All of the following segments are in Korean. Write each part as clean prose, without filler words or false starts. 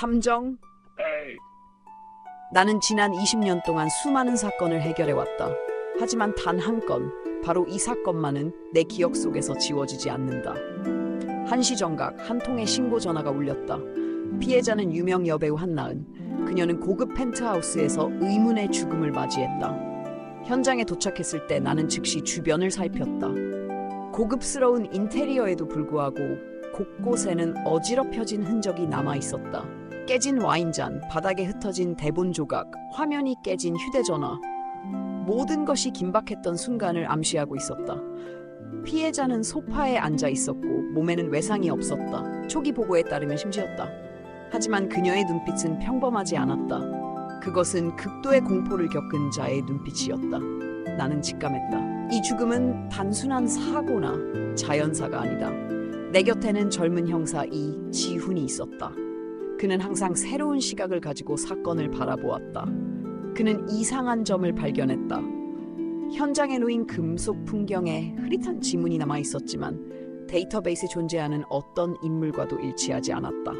탐정. 나는 지난 20년 동안 수많은 사건을 해결해왔다. 하지만 단 한 건, 바로 이 사건만은 내 기억 속에서 지워지지 않는다. 한시 정각 한 통의 신고 전화가 울렸다. 피해자는 유명 여배우 한나은. 그녀는 고급 펜트하우스에서 의문의 죽음을 맞이했다. 현장에 도착했을 때 나는 즉시 주변을 살폈다. 고급스러운 인테리어에도 불구하고 곳곳에는 어지럽혀진 흔적이 남아있었다. 깨진 와인잔, 바닥에 흩어진 대본 조각, 화면이 깨진 휴대전화. 모든 것이 긴박했던 순간을 암시하고 있었다. 피해자는 소파에 앉아 있었고 몸에는 외상이 없었다. 초기 보고에 따르면 심지었다. 하지만 그녀의 눈빛은 평범하지 않았다. 그것은 극도의 공포를 겪은 자의 눈빛이었다. 나는 직감했다. 이 죽음은 단순한 사고나 자연사가 아니다. 내 곁에는 젊은 형사 이지훈이 있었다. 그는 항상 새로운 시각을 가지고 사건을 바라보았다. 그는 이상한 점을 발견했다. 현장에 놓인 금속 풍경에 흐릿한 지문이 남아 있었지만 데이터베이스에 존재하는 어떤 인물과도 일치하지 않았다.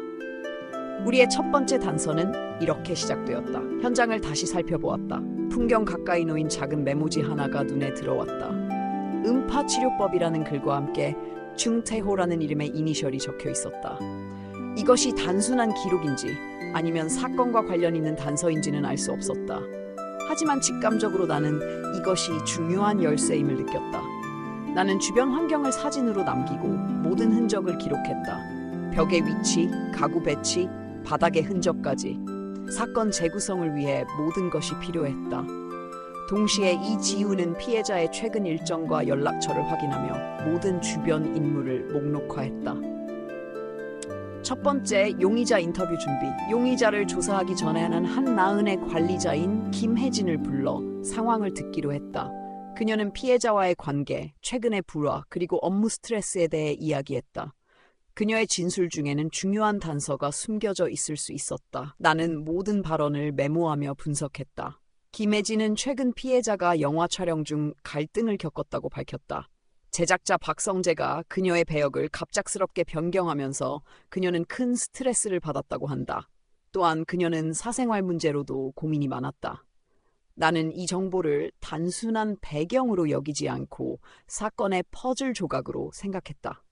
우리의 첫 번째 단서는 이렇게 시작되었다. 현장을 다시 살펴보았다. 풍경 가까이 놓인 작은 메모지 하나가 눈에 들어왔다. 음파치료법이라는 글과 함께 중태호라는 이름의 이니셜이 적혀 있었다. 이것이 단순한 기록인지 아니면 사건과 관련 있는 단서인지는 알 수 없었다. 하지만 직감적으로 나는 이것이 중요한 열쇠임을 느꼈다. 나는 주변 환경을 사진으로 남기고 모든 흔적을 기록했다. 벽의 위치, 가구 배치, 바닥의 흔적까지. 사건 재구성을 위해 모든 것이 필요했다. 동시에 이지우는 피해자의 최근 일정과 연락처를 확인하며 모든 주변 인물을 목록화했다. 첫 번째, 용의자 인터뷰 준비. 용의자를 조사하기 전에 나는 한나은의 관리자인 김혜진을 불러 상황을 듣기로 했다. 그녀는 피해자와의 관계, 최근의 불화, 그리고 업무 스트레스에 대해 이야기했다. 그녀의 진술 중에는 중요한 단서가 숨겨져 있을 수 있었다. 나는 모든 발언을 메모하며 분석했다. 김혜진은 최근 피해자가 영화 촬영 중 갈등을 겪었다고 밝혔다. 제작자 박성재가 그녀의 배역을 갑작스럽게 변경하면서 그녀는 큰 스트레스를 받았다고 한다. 또한 그녀는 사생활 문제로도 고민이 많았다. 나는 이 정보를 단순한 배경으로 여기지 않고 사건의 퍼즐 조각으로 생각했다.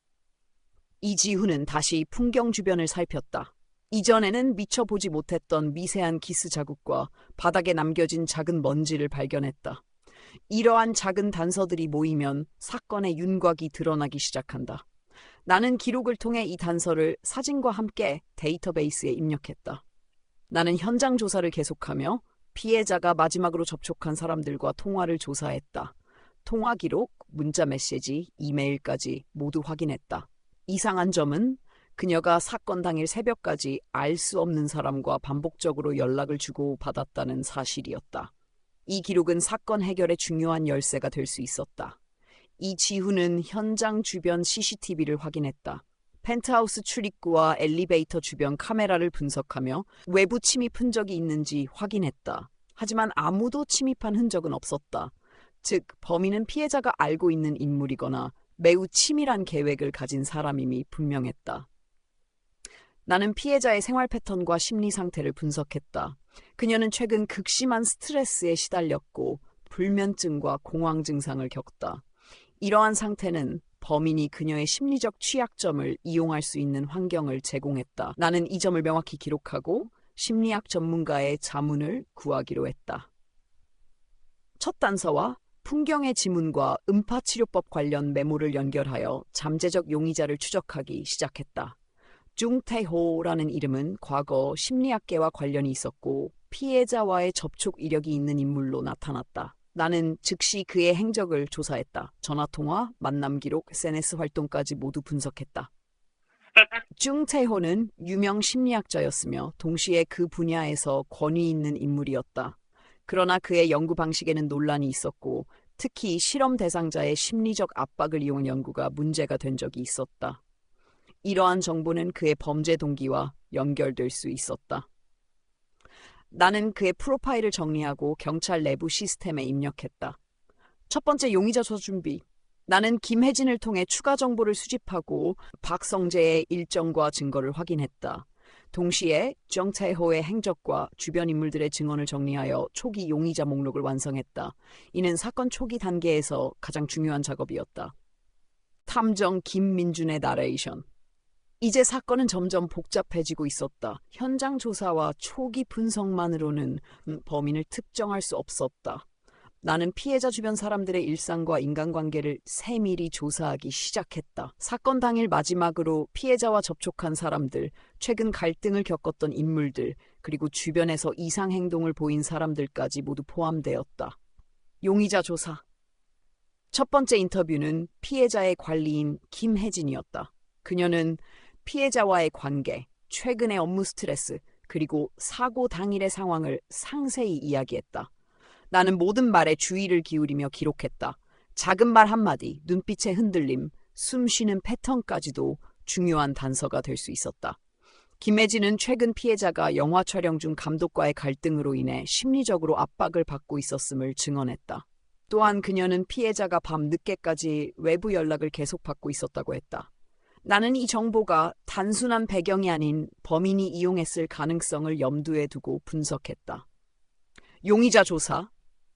이지훈은 다시 풍경 주변을 살폈다. 이전에는 미처 보지 못했던 미세한 기스 자국과 바닥에 남겨진 작은 먼지를 발견했다. 이러한 작은 단서들이 모이면 사건의 윤곽이 드러나기 시작한다. 나는 기록을 통해 이 단서를 사진과 함께 데이터베이스에 입력했다. 나는 현장 조사를 계속하며 피해자가 마지막으로 접촉한 사람들과 통화를 조사했다. 통화 기록, 문자 메시지, 이메일까지 모두 확인했다. 이상한 점은 그녀가 사건 당일 새벽까지 알 수 없는 사람과 반복적으로 연락을 주고받았다는 사실이었다. 이 기록은 사건 해결의 중요한 열쇠가 될 수 있었다. 이지훈은 현장 주변 CCTV를 확인했다. 펜트하우스 출입구와 엘리베이터 주변 카메라를 분석하며 외부 침입 흔적이 있는지 확인했다. 하지만 아무도 침입한 흔적은 없었다. 즉, 범인은 피해자가 알고 있는 인물이거나 매우 치밀한 계획을 가진 사람임이 분명했다. 나는 피해자의 생활 패턴과 심리 상태를 분석했다. 그녀는 최근 극심한 스트레스에 시달렸고 불면증과 공황 증상을 겪다. 이러한 상태는 범인이 그녀의 심리적 취약점을 이용할 수 있는 환경을 제공했다. 나는 이 점을 명확히 기록하고 심리학 전문가의 자문을 구하기로 했다. 첫 단서와 풍경의 지문과 음파치료법 관련 메모를 연결하여 잠재적 용의자를 추적하기 시작했다. 중태호라는 이름은 과거 심리학계와 관련이 있었고 피해자와의 접촉 이력이 있는 인물로 나타났다. 나는 즉시 그의 행적을 조사했다. 전화통화, 만남 기록, SNS 활동까지 모두 분석했다. 중태호는 유명 심리학자였으며 동시에 그 분야에서 권위 있는 인물이었다. 그러나 그의 연구 방식에는 논란이 있었고 특히 실험 대상자의 심리적 압박을 이용한 연구가 문제가 된 적이 있었다. 이러한 정보는 그의 범죄 동기와 연결될 수 있었다. 나는 그의 프로파일을 정리하고 경찰 내부 시스템에 입력했다. 첫 번째, 용의자 조사 준비. 나는 김혜진을 통해 추가 정보를 수집하고 박성재의 일정과 증거를 확인했다. 동시에 정태호의 행적과 주변 인물들의 증언을 정리하여 초기 용의자 목록을 완성했다. 이는 사건 초기 단계에서 가장 중요한 작업이었다. 탐정 김민준의 나레이션. 이제 사건은 점점 복잡해지고 있었다. 현장 조사와 초기 분석만으로는 범인을 특정할 수 없었다. 나는 피해자 주변 사람들의 일상과 인간관계를 세밀히 조사하기 시작했다. 사건 당일 마지막으로 피해자와 접촉한 사람들, 최근 갈등을 겪었던 인물들, 그리고 주변에서 이상 행동을 보인 사람들까지 모두 포함되었다. 용의자 조사. 첫 번째 인터뷰는 피해자의 관리인 김혜진이었다. 그녀는 피해자와의 관계, 최근의 업무 스트레스, 그리고 사고 당일의 상황을 상세히 이야기했다. 나는 모든 말에 주의를 기울이며 기록했다. 작은 말 한마디, 눈빛의 흔들림, 숨 쉬는 패턴까지도 중요한 단서가 될 수 있었다. 김혜진은 최근 피해자가 영화 촬영 중 감독과의 갈등으로 인해 심리적으로 압박을 받고 있었음을 증언했다. 또한 그녀는 피해자가 밤 늦게까지 외부 연락을 계속 받고 있었다고 했다. 나는 이 정보가 단순한 배경이 아닌 범인이 이용했을 가능성을 염두에 두고 분석했다. 용의자 조사.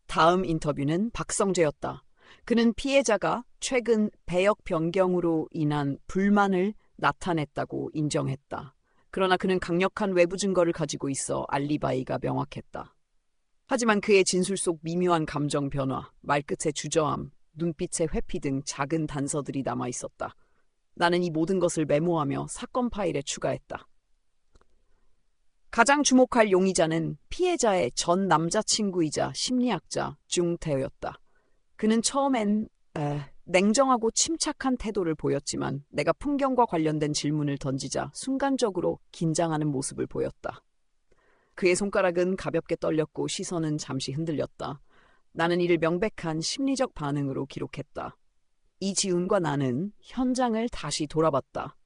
다음 인터뷰는 박성재였다. 그는 피해자가 최근 배역 변경으로 인한 불만을 나타냈다고 인정했다. 그러나 그는 강력한 외부 증거를 가지고 있어 알리바이가 명확했다. 하지만 그의 진술 속 미묘한 감정 변화, 말끝의 주저함, 눈빛의 회피 등 작은 단서들이 남아 있었다. 나는 이 모든 것을 메모하며 사건 파일에 추가했다. 가장 주목할 용의자는 피해자의 전 남자친구이자 심리학자 중태호였다. 그는 처음엔 냉정하고 침착한 태도를 보였지만 내가 풍경과 관련된 질문을 던지자 순간적으로 긴장하는 모습을 보였다. 그의 손가락은 가볍게 떨렸고 시선은 잠시 흔들렸다. 나는 이를 명백한 심리적 반응으로 기록했다. 이지훈과 나는 현장을 다시 돌아봤다.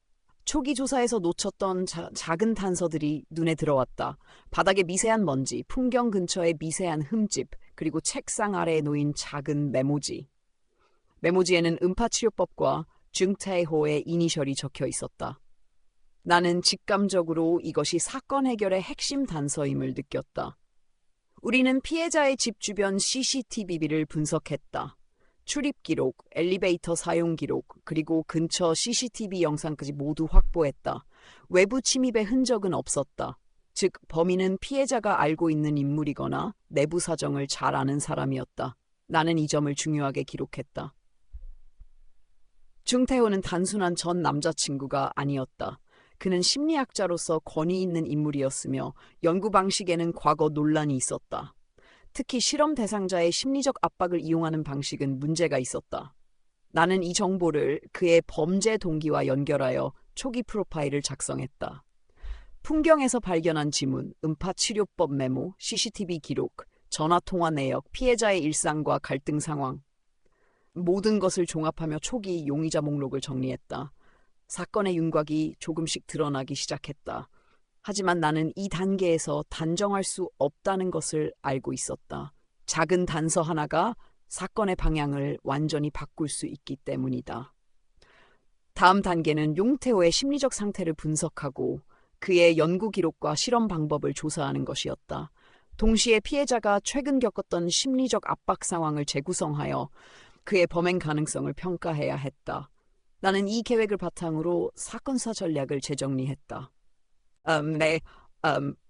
초기 조사에서 놓쳤던 작은 단서들이 눈에 들어왔다. 바닥에 미세한 먼지, 풍경 근처의 미세한 흠집, 그리고 책상 아래에 놓인 작은 메모지. 메모지에는 음파치료법과 중태호의 이니셜이 적혀 있었다. 나는 직감적으로 이것이 사건 해결의 핵심 단서임을 느꼈다. 우리는 피해자의 집 주변 CCTV를 분석했다. 출입 기록, 엘리베이터 사용 기록, 그리고 근처 CCTV 영상까지 모두 확보했다. 외부 침입의 흔적은 없었다. 즉, 범인은 피해자가 알고 있는 인물이거나 내부 사정을 잘 아는 사람이었다. 나는 이 점을 중요하게 기록했다. 중태호는 단순한 전 남자친구가 아니었다. 그는 심리학자로서 권위 있는 인물이었으며 연구 방식에는 과거 논란이 있었다. 특히 실험 대상자의 심리적 압박을 이용하는 방식은 문제가 있었다. 나는 이 정보를 그의 범죄 동기와 연결하여 초기 프로파일을 작성했다. 풍경에서 발견한 지문, 음파치료법 메모, CCTV 기록, 전화통화 내역, 피해자의 일상과 갈등 상황. 모든 것을 종합하며 초기 용의자 목록을 정리했다. 사건의 윤곽이 조금씩 드러나기 시작했다. 하지만 나는 이 단계에서 단정할 수 없다는 것을 알고 있었다. 작은 단서 하나가 사건의 방향을 완전히 바꿀 수 있기 때문이다. 다음 단계는 용태호의 심리적 상태를 분석하고 그의 연구 기록과 실험 방법을 조사하는 것이었다. 동시에 피해자가 최근 겪었던 심리적 압박 상황을 재구성하여 그의 범행 가능성을 평가해야 했다. 나는 이 계획을 바탕으로 사건사 전략을 재정리했다.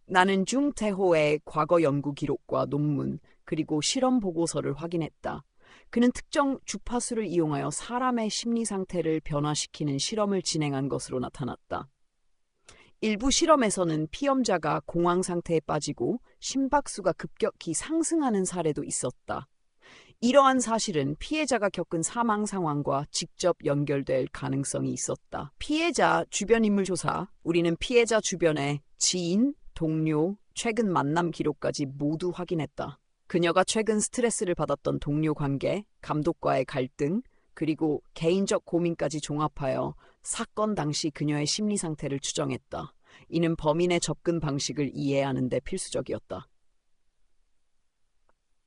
나는 중태호의 과거 연구 기록과 논문, 그리고 실험 보고서를 확인했다. 그는 특정 주파수를 이용하여 사람의 심리 상태를 변화시키는 실험을 진행한 것으로 나타났다. 일부 실험에서는 피험자가 공황 상태에 빠지고 심박수가 급격히 상승하는 사례도 있었다. 이러한 사실은 피해자가 겪은 사망 상황과 직접 연결될 가능성이 있었다. 피해자 주변 인물 조사, 우리는 피해자 주변의 지인, 동료, 최근 만남 기록까지 모두 확인했다. 그녀가 최근 스트레스를 받았던 동료 관계, 감독과의 갈등, 그리고 개인적 고민까지 종합하여 사건 당시 그녀의 심리 상태를 추정했다. 이는 범인의 접근 방식을 이해하는 데 필수적이었다.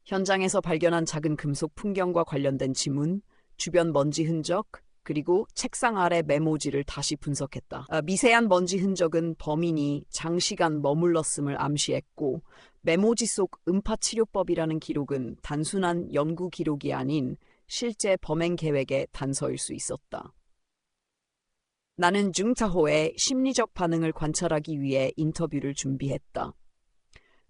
현장에서 발견한 작은 금속 풍경과 관련된 지문, 주변 먼지 흔적, 그리고 책상 아래 메모지를 다시 분석했다. 미세한 먼지 흔적은 범인이 장시간 머물렀음을 암시했고 메모지 속 음파치료법이라는 기록은 단순한 연구 기록이 아닌 실제 범행 계획의 단서일 수 있었다. 나는 중타호의 심리적 반응을 관찰하기 위해 인터뷰를 준비했다.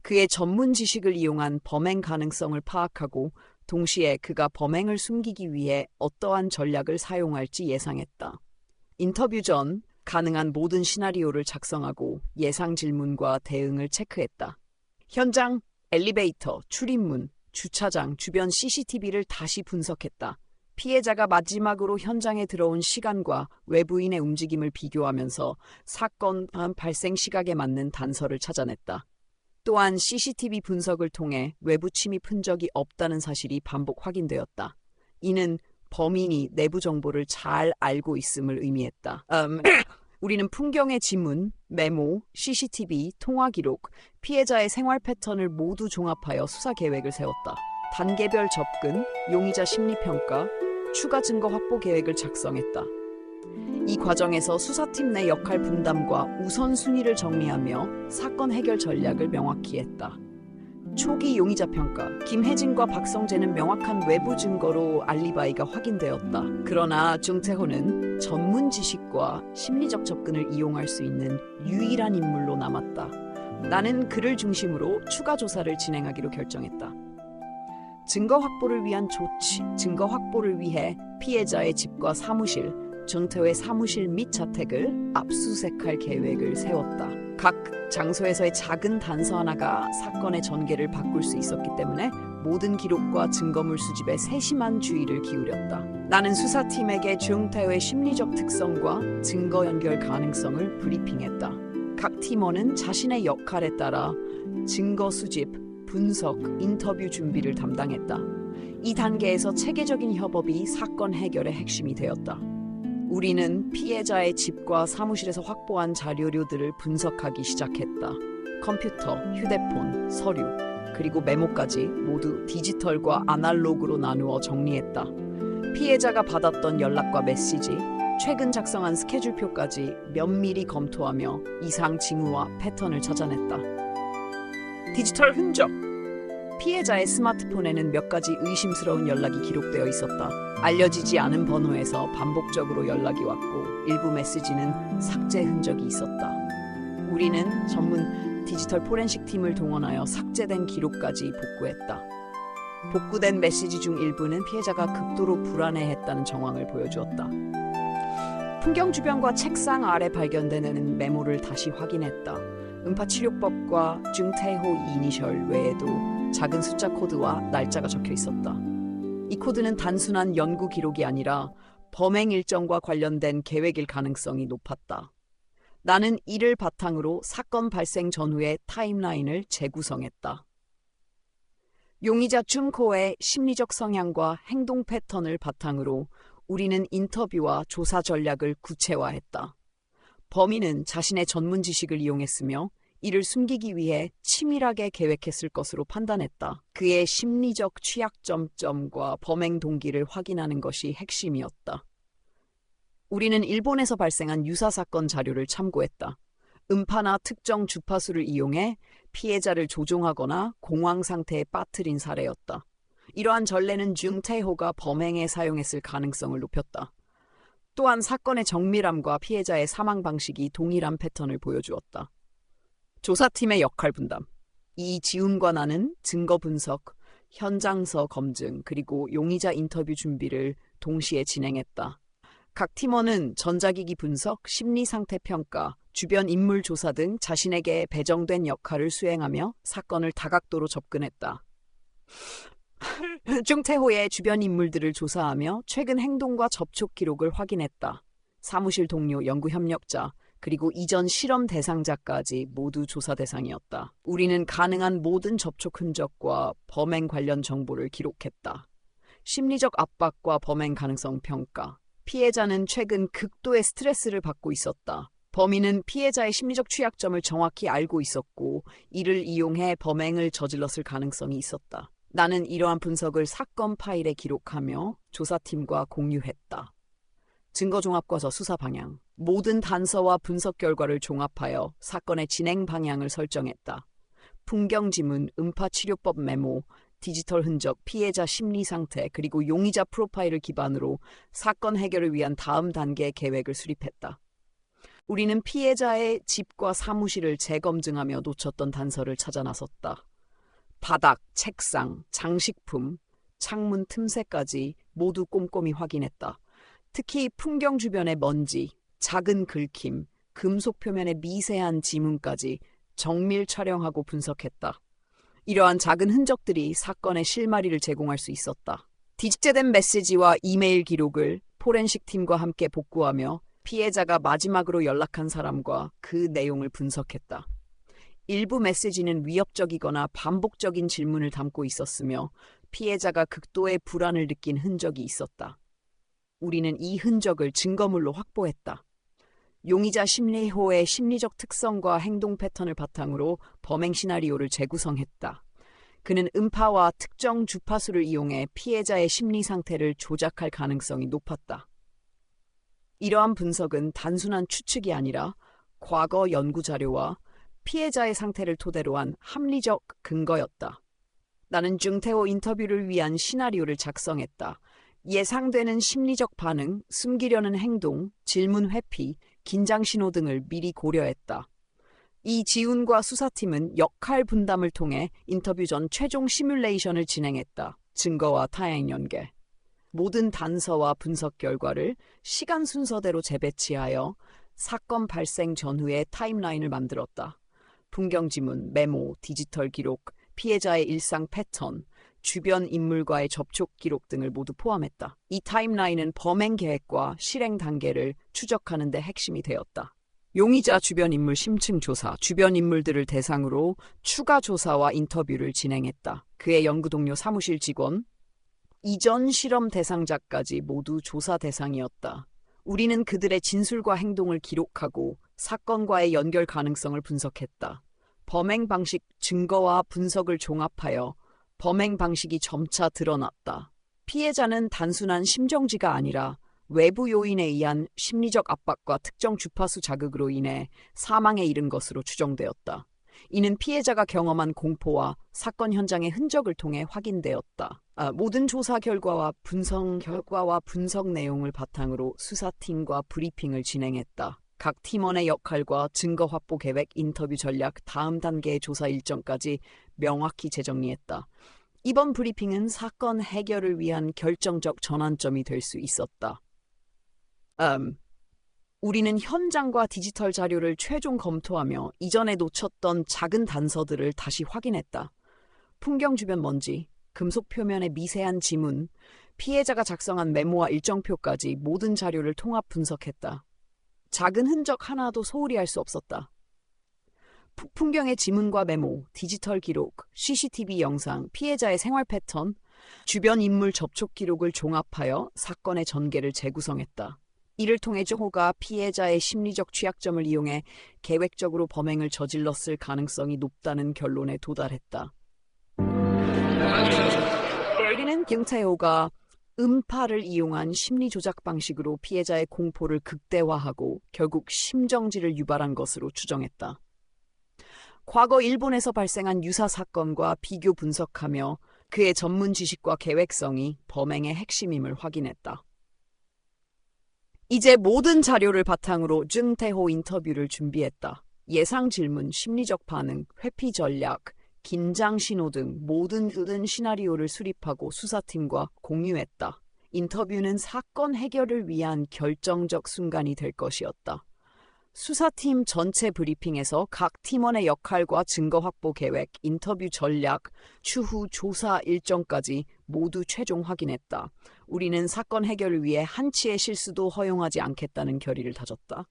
그의 전문 지식을 이용한 범행 가능성을 파악하고 동시에 그가 범행을 숨기기 위해 어떠한 전략을 사용할지 예상했다. 인터뷰 전 가능한 모든 시나리오를 작성하고 예상 질문과 대응을 체크했다. 현장, 엘리베이터, 출입문, 주차장, 주변 CCTV를 다시 분석했다. 피해자가 마지막으로 현장에 들어온 시간과 외부인의 움직임을 비교하면서 사건 발생 시각에 맞는 단서를 찾아냈다. 또한 CCTV 분석을 통해 외부 침입 흔적이 없다는 사실이 반복 확인되었다. 이는 범인이 내부 정보를 잘 알고 있음을 의미했다. 우리는 풍경의 지문, 메모, CCTV, 통화 기록, 피해자의 생활 패턴을 모두 종합하여 수사 계획을 세웠다. 단계별 접근, 용의자 심리평가, 추가 증거 확보 계획을 작성했다. 이 과정에서 수사팀 내 역할 분담과 우선순위를 정리하며 사건 해결 전략을 명확히 했다. 초기 용의자 평가, 김혜진과 박성재는 명확한 외부 증거로 알리바이가 확인되었다. 그러나 중태호는 전문 지식과 심리적 접근을 이용할 수 있는 유일한 인물로 남았다. 나는 그를 중심으로 추가 조사를 진행하기로 결정했다. 증거 확보를 위해 피해자의 집과 사무실, 중태호의 사무실 및 자택을 압수수색할 계획을 세웠다. 각 장소에서의 작은 단서 하나가 사건의 전개를 바꿀 수 있었기 때문에 모든 기록과 증거물 수집에 세심한 주의를 기울였다. 나는 수사팀에게 중태호의 심리적 특성과 증거 연결 가능성을 브리핑했다. 각 팀원은 자신의 역할에 따라 증거 수집, 분석, 인터뷰 준비를 담당했다. 이 단계에서 체계적인 협업이 사건 해결의 핵심이 되었다. 우리는 피해자의 집과 사무실에서 확보한 자료들을 분석하기 시작했다. 컴퓨터, 휴대폰, 서류, 그리고 메모까지 모두 디지털과 아날로그로 나누어 정리했다. 피해자가 받았던 연락과 메시지, 최근 작성한 스케줄표까지 면밀히 검토하며 이상 징후와 패턴을 찾아냈다. 디지털 흔적! 피해자의 스마트폰에는 몇 가지 의심스러운 연락이 기록되어 있었다. 알려지지 않은 번호에서 반복적으로 연락이 왔고 일부 메시지는 삭제 흔적이 있었다. 우리는 전문 디지털 포렌식 팀을 동원하여 삭제된 기록까지 복구했다. 복구된 메시지 중 일부는 피해자가 극도로 불안해했다는 정황을 보여주었다. 풍경 주변과 책상 아래 발견되는 메모를 다시 확인했다. 음파치료법과 중태호 이니셜 외에도 작은 숫자 코드와 날짜가 적혀 있었다. 이 코드는 단순한 연구 기록이 아니라 범행 일정과 관련된 계획일 가능성이 높았다. 나는 이를 바탕으로 사건 발생 전후의 타임라인을 재구성했다. 용의자 준코의 심리적 성향과 행동 패턴을 바탕으로 우리는 인터뷰와 조사 전략을 구체화했다. 범인은 자신의 전문 지식을 이용했으며 이를 숨기기 위해 치밀하게 계획했을 것으로 판단했다. 그의 심리적 취약점과 범행 동기를 확인하는 것이 핵심이었다. 우리는 일본에서 발생한 유사 사건 자료를 참고했다. 음파나 특정 주파수를 이용해 피해자를 조종하거나 공황 상태에 빠뜨린 사례였다. 이러한 전례는 중태호가 범행에 사용했을 가능성을 높였다. 또한 사건의 정밀함과 피해자의 사망 방식이 동일한 패턴을 보여주었다. 조사팀의 역할 분담. 이지훈과 나는 증거 분석, 현장서 검증, 그리고 용의자 인터뷰 준비를 동시에 진행했다. 각 팀원은 전자기기 분석, 심리상태 평가, 주변 인물 조사 등 자신에게 배정된 역할을 수행하며 사건을 다각도로 접근했다. 중태호의 주변 인물들을 조사하며 최근 행동과 접촉 기록을 확인했다. 사무실 동료, 연구 협력자, 그리고 이전 실험 대상자까지 모두 조사 대상이었다. 우리는 가능한 모든 접촉 흔적과 범행 관련 정보를 기록했다. 심리적 압박과 범행 가능성 평가. 피해자는 최근 극도의 스트레스를 받고 있었다. 범인은 피해자의 심리적 취약점을 정확히 알고 있었고 이를 이용해 범행을 저질렀을 가능성이 있었다. 나는 이러한 분석을 사건 파일에 기록하며 조사팀과 공유했다. 증거종합과서 수사 방향. 모든 단서와 분석 결과를 종합하여 사건의 진행 방향을 설정했다. 풍경지문, 음파치료법 메모, 디지털 흔적, 피해자 심리 상태, 그리고 용의자 프로파일을 기반으로 사건 해결을 위한 다음 단계의 계획을 수립했다. 우리는 피해자의 집과 사무실을 재검증하며 놓쳤던 단서를 찾아 나섰다. 바닥, 책상, 장식품, 창문 틈새까지 모두 꼼꼼히 확인했다. 특히 풍경 주변의 먼지, 작은 긁힘, 금속 표면의 미세한 지문까지 정밀 촬영하고 분석했다. 이러한 작은 흔적들이 사건의 실마리를 제공할 수 있었다. 디지털된 메시지와 이메일 기록을 포렌식 팀과 함께 복구하며 피해자가 마지막으로 연락한 사람과 그 내용을 분석했다. 일부 메시지는 위협적이거나 반복적인 질문을 담고 있었으며 피해자가 극도의 불안을 느낀 흔적이 있었다. 우리는 이 흔적을 증거물로 확보했다. 용의자 심리호의 심리적 특성과 행동 패턴을 바탕으로 범행 시나리오를 재구성했다. 그는 음파와 특정 주파수를 이용해 피해자의 심리 상태를 조작할 가능성이 높았다. 이러한 분석은 단순한 추측이 아니라 과거 연구 자료와 피해자의 상태를 토대로 한 합리적 근거였다. 나는 중태호 인터뷰를 위한 시나리오를 작성했다. 예상되는 심리적 반응, 숨기려는 행동, 질문 회피, 긴장 신호 등을 미리 고려했다. 이 지훈과 수사팀은 역할 분담을 통해 인터뷰 전 최종 시뮬레이션을 진행했다. 증거와 타인 연계. 모든 단서와 분석 결과를 시간 순서대로 재배치하여 사건 발생 전후의 타임라인을 만들었다. 풍경 지문, 메모, 디지털 기록, 피해자의 일상 패턴, 주변 인물과의 접촉 기록 등을 모두 포함했다. 이 타임라인은 범행 계획과 실행 단계를 추적하는 데 핵심이 되었다. 용의자 주변 인물 심층 조사, 주변 인물들을 대상으로 추가 조사와 인터뷰를 진행했다. 그의 연구 동료 사무실 직원, 이전 실험 대상자까지 모두 조사 대상이었다. 우리는 그들의 진술과 행동을 기록하고 사건과의 연결 가능성을 분석했다. 범행 방식 증거와 분석을 종합하여 범행 방식이 점차 드러났다. 피해자는 단순한 심정지가 아니라 외부 요인에 의한 심리적 압박과 특정 주파수 자극으로 인해 사망에 이른 것으로 추정되었다. 이는 피해자가 경험한 공포와 사건 현장의 흔적을 통해 확인되었다. 모든 조사 결과와 분석 내용을 바탕으로 수사팀과 브리핑을 진행했다. 각 팀원의 역할과 증거 확보 계획, 인터뷰 전략, 다음 단계의 조사 일정까지 명확히 재정리했다. 이번 브리핑은 사건 해결을 위한 결정적 전환점이 될 수 있었다. 우리는 현장과 디지털 자료를 최종 검토하며 이전에 놓쳤던 작은 단서들을 다시 확인했다. 풍경 주변 먼지, 금속 표면의 미세한 지문, 피해자가 작성한 메모와 일정표까지 모든 자료를 통합 분석했다. 작은 흔적 하나도 소홀히 할 수 없었다. 풍경의 지문과 메모, 디지털 기록, CCTV 영상, 피해자의 생활 패턴, 주변 인물 접촉 기록을 종합하여 사건의 전개를 재구성했다. 이를 통해 호가 피해자의 심리적 취약점을 이용해 계획적으로 범행을 저질렀을 가능성이 높다는 결론에 도달했다. 우리는 김태호가 음파를 이용한 심리 조작 방식으로 피해자의 공포를 극대화하고 결국 심정지를 유발한 것으로 추정했다. 과거 일본에서 발생한 유사 사건과 비교 분석하며 그의 전문 지식과 계획성이 범행의 핵심임을 확인했다. 이제 모든 자료를 바탕으로 증태호 인터뷰를 준비했다. 예상 질문, 심리적 반응, 회피 전략, 긴장 신호 등 모든 시나리오를 수립하고 수사팀과 공유했다. 인터뷰는 사건 해결을 위한 결정적 순간이 될 것이었다. 수사팀 전체 브리핑에서 각 팀원의 역할과 증거 확보 계획, 인터뷰 전략, 추후 조사 일정까지 모두 최종 확인했다. 우리는 사건 해결을 위해 한치의 실수도 허용하지 않겠다는 결의를 다졌다.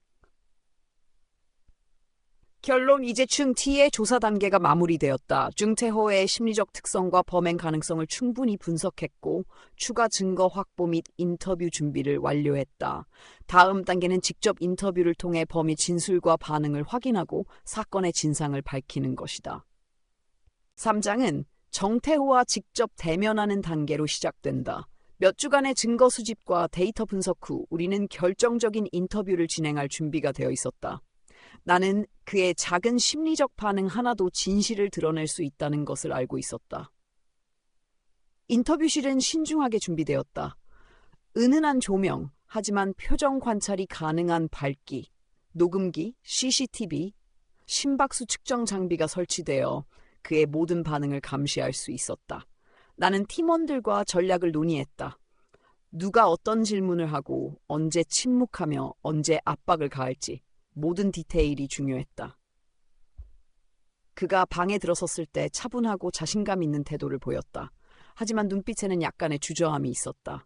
결론, 이제 중T의 조사 단계가 마무리되었다. 중태호의 심리적 특성과 범행 가능성을 충분히 분석했고 추가 증거 확보 및 인터뷰 준비를 완료했다. 다음 단계는 직접 인터뷰를 통해 범의 진술과 반응을 확인하고 사건의 진상을 밝히는 것이다. 3장은 정태호와 직접 대면하는 단계로 시작된다. 몇 주간의 증거 수집과 데이터 분석 후 우리는 결정적인 인터뷰를 진행할 준비가 되어 있었다. 나는 그의 작은 심리적 반응 하나도 진실을 드러낼 수 있다는 것을 알고 있었다. 인터뷰실은 신중하게 준비되었다. 은은한 조명, 하지만 표정 관찰이 가능한 밝기, 녹음기, CCTV, 심박수 측정 장비가 설치되어 그의 모든 반응을 감시할 수 있었다. 나는 팀원들과 전략을 논의했다. 누가 어떤 질문을 하고 언제 침묵하며 언제 압박을 가할지 모든 디테일이 중요했다. 그가 방에 들어섰을 때 차분하고 자신감 있는 태도를 보였다. 하지만 눈빛에는 약간의 주저함이 있었다.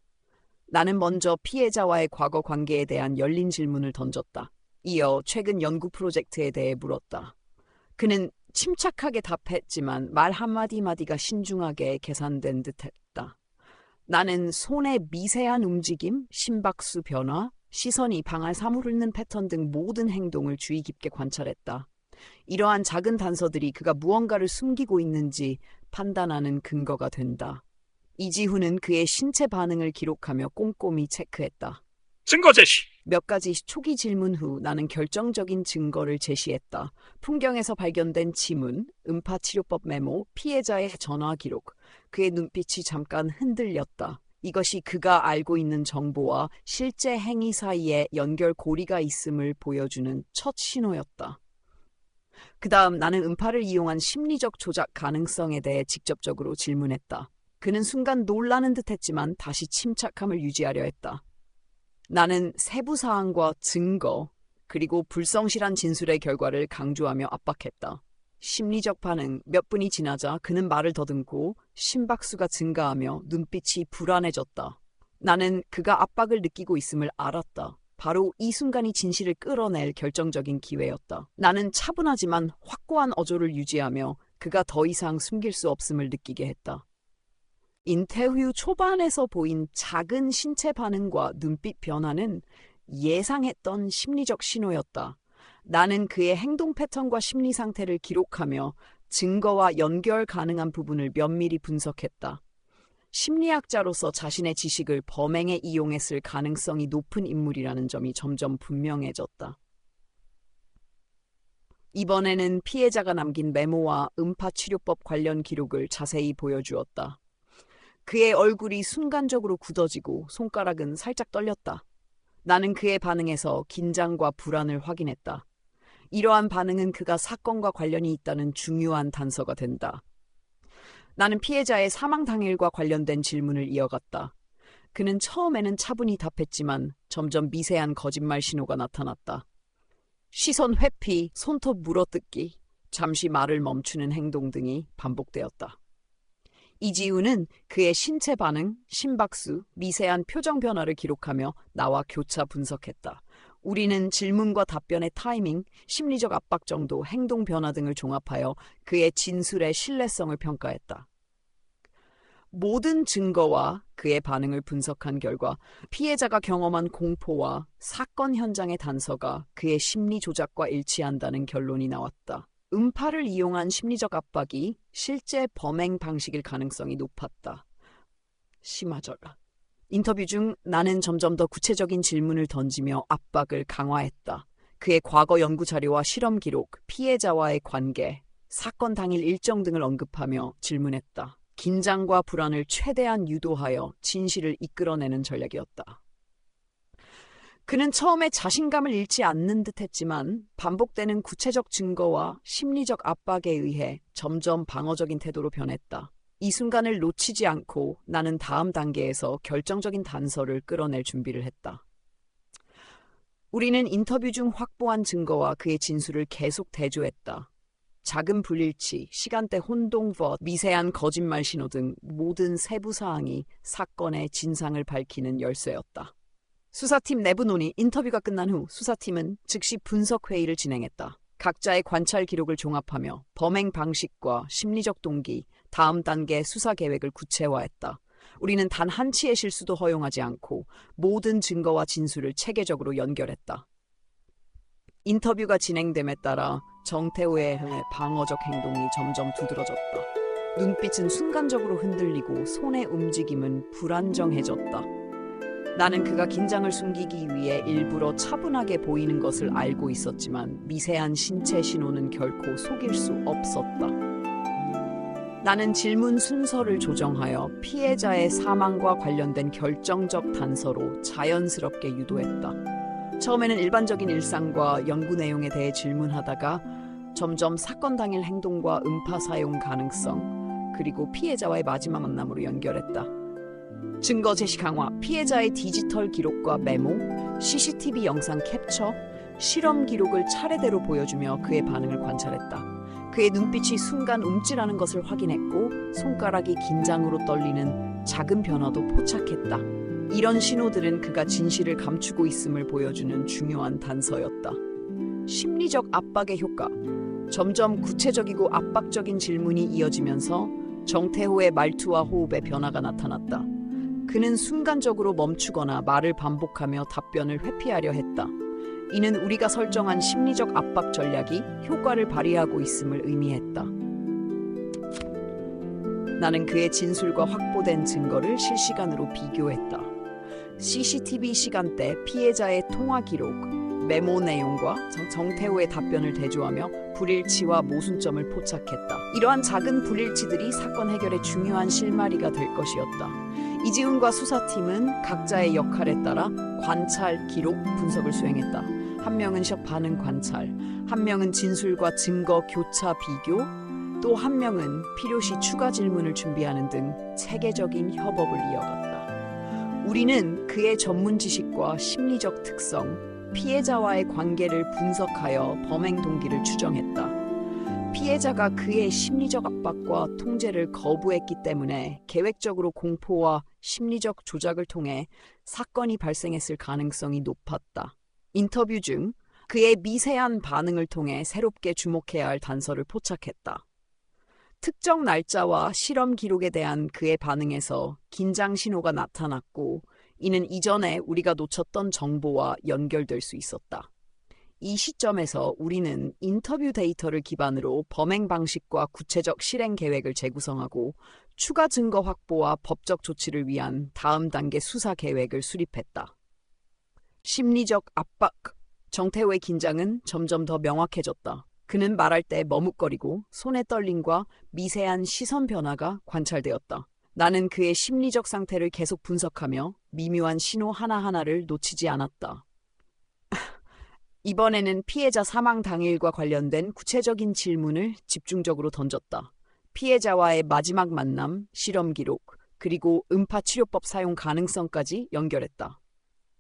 나는 먼저 피해자와의 과거 관계에 대한 열린 질문을 던졌다. 이어 최근 연구 프로젝트에 대해 물었다. 그는 침착하게 답했지만 말 한마디마디가 신중하게 계산된 듯했다. 나는 손의 미세한 움직임, 심박수 변화, 시선이 방을 사무르는 패턴 등 모든 행동을 주의 깊게 관찰했다. 이러한 작은 단서들이 그가 무언가를 숨기고 있는지 판단하는 근거가 된다. 이지훈은 그의 신체 반응을 기록하며 꼼꼼히 체크했다. 증거 제시. 몇 가지 초기 질문 후 나는 결정적인 증거를 제시했다. 풍경에서 발견된 지문, 음파치료법 메모, 피해자의 전화 기록. 그의 눈빛이 잠깐 흔들렸다. 이것이 그가 알고 있는 정보와 실제 행위 사이에 연결고리가 있음을 보여주는 첫 신호였다. 그 다음 나는 음파를 이용한 심리적 조작 가능성에 대해 직접적으로 질문했다. 그는 순간 놀라는 듯했지만 다시 침착함을 유지하려 했다. 나는 세부 사항과 증거, 그리고 불성실한 진술의 결과를 강조하며 압박했다. 심리적 반응 몇 분이 지나자 그는 말을 더듬고 심박수가 증가하며 눈빛이 불안해졌다. 나는 그가 압박을 느끼고 있음을 알았다. 바로 이 순간이 진실을 끌어낼 결정적인 기회였다. 나는 차분하지만 확고한 어조를 유지하며 그가 더 이상 숨길 수 없음을 느끼게 했다. 인터뷰 초반에서 보인 작은 신체 반응과 눈빛 변화는 예상했던 심리적 신호였다. 나는 그의 행동 패턴과 심리 상태를 기록하며 증거와 연결 가능한 부분을 면밀히 분석했다. 심리학자로서 자신의 지식을 범행에 이용했을 가능성이 높은 인물이라는 점이 점점 분명해졌다. 이번에는 피해자가 남긴 메모와 음파치료법 관련 기록을 자세히 보여주었다. 그의 얼굴이 순간적으로 굳어지고 손가락은 살짝 떨렸다. 나는 그의 반응에서 긴장과 불안을 확인했다. 이러한 반응은 그가 사건과 관련이 있다는 중요한 단서가 된다. 나는 피해자의 사망 당일과 관련된 질문을 이어갔다. 그는 처음에는 차분히 답했지만 점점 미세한 거짓말 신호가 나타났다. 시선 회피, 손톱 물어뜯기, 잠시 말을 멈추는 행동 등이 반복되었다. 이지훈은 그의 신체 반응, 심박수, 미세한 표정 변화를 기록하며 나와 교차 분석했다. 우리는 질문과 답변의 타이밍, 심리적 압박 정도, 행동 변화 등을 종합하여 그의 진술의 신뢰성을 평가했다. 모든 증거와 그의 반응을 분석한 결과 피해자가 경험한 공포와 사건 현장의 단서가 그의 심리 조작과 일치한다는 결론이 나왔다. 음파를 이용한 심리적 압박이 실제 범행 방식일 가능성이 높았다. 심하더라. 인터뷰 중 나는 점점 더 구체적인 질문을 던지며 압박을 강화했다. 그의 과거 연구 자료와 실험 기록, 피해자와의 관계, 사건 당일 일정 등을 언급하며 질문했다. 긴장과 불안을 최대한 유도하여 진실을 이끌어내는 전략이었다. 그는 처음에 자신감을 잃지 않는 듯했지만 반복되는 구체적 증거와 심리적 압박에 의해 점점 방어적인 태도로 변했다. 이 순간을 놓치지 않고 나는 다음 단계에서 결정적인 단서를 끌어낼 준비를 했다. 우리는 인터뷰 중 확보한 증거와 그의 진술을 계속 대조했다. 작은 불일치, 시간대 혼동, 미세한 거짓말 신호 등 모든 세부 사항이 사건의 진상을 밝히는 열쇠였다. 수사팀 내부 논의, 인터뷰가 끝난 후 수사팀은 즉시 분석 회의를 진행했다. 각자의 관찰 기록을 종합하며 범행 방식과 심리적 동기, 다음 단계 수사 계획을 구체화했다. 우리는 단 한치의 실수도 허용하지 않고 모든 증거와 진술을 체계적으로 연결했다. 인터뷰가 진행됨에 따라 정태우의 방어적 행동이 점점 두드러졌다. 눈빛은 순간적으로 흔들리고 손의 움직임은 불안정해졌다. 나는 그가 긴장을 숨기기 위해 일부러 차분하게 보이는 것을 알고 있었지만 미세한 신체 신호는 결코 속일 수 없었다. 나는 질문 순서를 조정하여 피해자의 사망과 관련된 결정적 단서로 자연스럽게 유도했다. 처음에는 일반적인 일상과 연구 내용에 대해 질문하다가 점점 사건 당일 행동과 음파 사용 가능성, 그리고 피해자와의 마지막 만남으로 연결했다. 증거 제시 강화, 피해자의 디지털 기록과 메모, CCTV 영상 캡처, 실험 기록을 차례대로 보여주며 그의 반응을 관찰했다. 그의 눈빛이 순간 움찔하는 것을 확인했고 손가락이 긴장으로 떨리는 작은 변화도 포착했다. 이런 신호들은 그가 진실을 감추고 있음을 보여주는 중요한 단서였다. 심리적 압박의 효과. 점점 구체적이고 압박적인 질문이 이어지면서 정태호의 말투와 호흡에 변화가 나타났다. 그는 순간적으로 멈추거나 말을 반복하며 답변을 회피하려 했다. 이는 우리가 설정한 심리적 압박 전략이 효과를 발휘하고 있음을 의미했다. 나는 그의 진술과 확보된 증거를 실시간으로 비교했다. CCTV 시간대, 피해자의 통화 기록, 메모 내용과 정태호의 답변을 대조하며 불일치와 모순점을 포착했다. 이러한 작은 불일치들이 사건 해결의 중요한 실마리가 될 것이었다. 이지훈과 수사팀은 각자의 역할에 따라 관찰, 기록, 분석을 수행했다. 한 명은 적 반응 관찰, 한 명은 진술과 증거 교차 비교, 또 한 명은 필요시 추가 질문을 준비하는 등 체계적인 협업을 이어갔다. 우리는 그의 전문 지식과 심리적 특성, 피해자와의 관계를 분석하여 범행 동기를 추정했다. 피해자가 그의 심리적 압박과 통제를 거부했기 때문에 계획적으로 공포와 심리적 조작을 통해 사건이 발생했을 가능성이 높았다. 인터뷰 중 그의 미세한 반응을 통해 새롭게 주목해야 할 단서를 포착했다. 특정 날짜와 실험 기록에 대한 그의 반응에서 긴장 신호가 나타났고 이는 이전에 우리가 놓쳤던 정보와 연결될 수 있었다. 이 시점에서 우리는 인터뷰 데이터를 기반으로 범행 방식과 구체적 실행 계획을 재구성하고 추가 증거 확보와 법적 조치를 위한 다음 단계 수사 계획을 수립했다. 심리적 압박. 정태호의 긴장은 점점 더 명확해졌다. 그는 말할 때 머뭇거리고 손의 떨림과 미세한 시선 변화가 관찰되었다. 나는 그의 심리적 상태를 계속 분석하며 미묘한 신호 하나하나를 놓치지 않았다. 이번에는 피해자 사망 당일과 관련된 구체적인 질문을 집중적으로 던졌다. 피해자와의 마지막 만남, 실험 기록, 그리고 음파 치료법 사용 가능성까지 연결했다.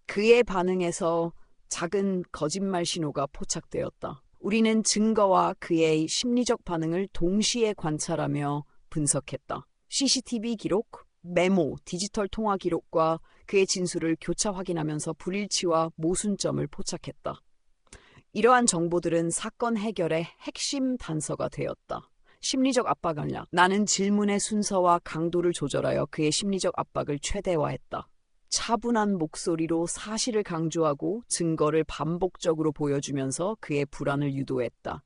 그의 반응에서 작은 거짓말 신호가 포착되었다. 우리는 증거와 그의 심리적 반응을 동시에 관찰하며 분석했다. CCTV 기록, 메모, 디지털 통화 기록과 그의 진술을 교차 확인하면서 불일치와 모순점을 포착했다. 이러한 정보들은 사건 해결의 핵심 단서가 되었다. 심리적 압박 전략. 나는 질문의 순서와 강도를 조절하여 그의 심리적 압박을 최대화했다. 차분한 목소리로 사실을 강조하고 증거를 반복적으로 보여주면서 그의 불안을 유도했다.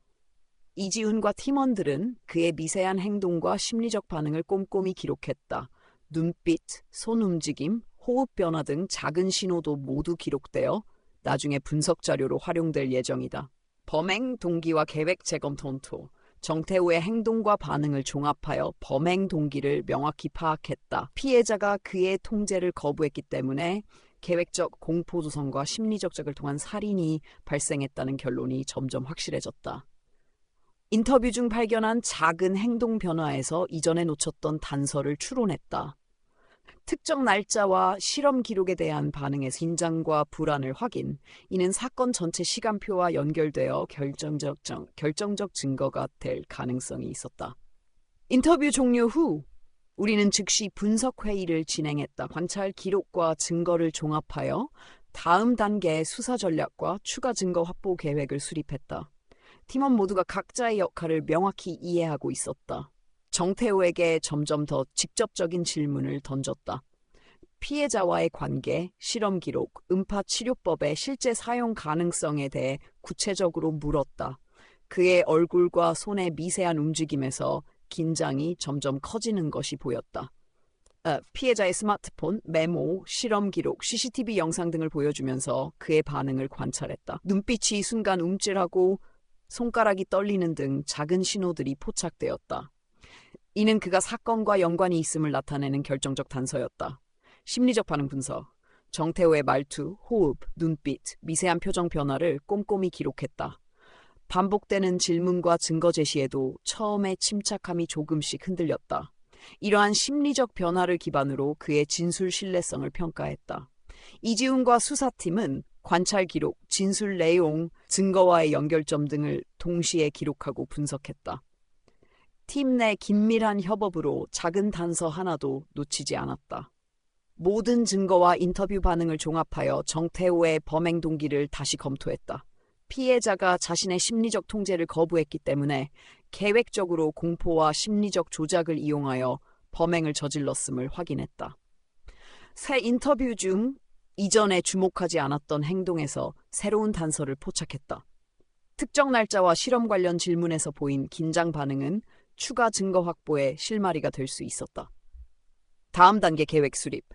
이지훈과 팀원들은 그의 미세한 행동과 심리적 반응을 꼼꼼히 기록했다. 눈빛, 손 움직임, 호흡 변화 등 작은 신호도 모두 기록되어 나중에 분석 자료로 활용될 예정이다. 범행 동기와 계획 재검 검토. 정태호의 행동과 반응을 종합하여 범행 동기를 명확히 파악했다. 피해자가 그의 통제를 거부했기 때문에 계획적 공포 조성과 심리적 적을 통한 살인이 발생했다는 결론이 점점 확실해졌다. 인터뷰 중 발견한 작은 행동 변화에서 이전에 놓쳤던 단서를 추론했다. 특정 날짜와 실험 기록에 대한 반응의 긴장과 불안을 확인. 이는 사건 전체 시간표와 연결되어 결정적 증거가 될 가능성이 있었다. 인터뷰 종료 후 우리는 즉시 분석 회의를 진행했다. 관찰 기록과 증거를 종합하여 다음 단계의 수사 전략과 추가 증거 확보 계획을 수립했다. 팀원 모두가 각자의 역할을 명확히 이해하고 있었다. 정태호에게 점점 더 직접적인 질문을 던졌다. 피해자와의 관계, 실험 기록, 음파 치료법의 실제 사용 가능성에 대해 구체적으로 물었다. 그의 얼굴과 손의 미세한 움직임에서 긴장이 점점 커지는 것이 보였다. 피해자의 스마트폰, 메모, 실험 기록, CCTV 영상 등을 보여주면서 그의 반응을 관찰했다. 눈빛이 순간 움찔하고 손가락이 떨리는 등 작은 신호들이 포착되었다. 이는 그가 사건과 연관이 있음을 나타내는 결정적 단서였다. 심리적 반응 분석. 정태호의 말투, 호흡, 눈빛, 미세한 표정 변화를 꼼꼼히 기록했다. 반복되는 질문과 증거 제시에도 처음에 침착함이 조금씩 흔들렸다. 이러한 심리적 변화를 기반으로 그의 진술 신뢰성을 평가했다. 이지훈과 수사팀은 관찰 기록, 진술 내용, 증거와의 연결점 등을 동시에 기록하고 분석했다. 팀 내 긴밀한 협업으로 작은 단서 하나도 놓치지 않았다. 모든 증거와 인터뷰 반응을 종합하여 정태호의 범행 동기를 다시 검토했다. 피해자가 자신의 심리적 통제를 거부했기 때문에 계획적으로 공포와 심리적 조작을 이용하여 범행을 저질렀음을 확인했다. 새 인터뷰 중 이전에 주목하지 않았던 행동에서 새로운 단서를 포착했다. 특정 날짜와 실험 관련 질문에서 보인 긴장 반응은 추가 증거 확보의 실마리가 될 수 있었다. 다음 단계 계획 수립.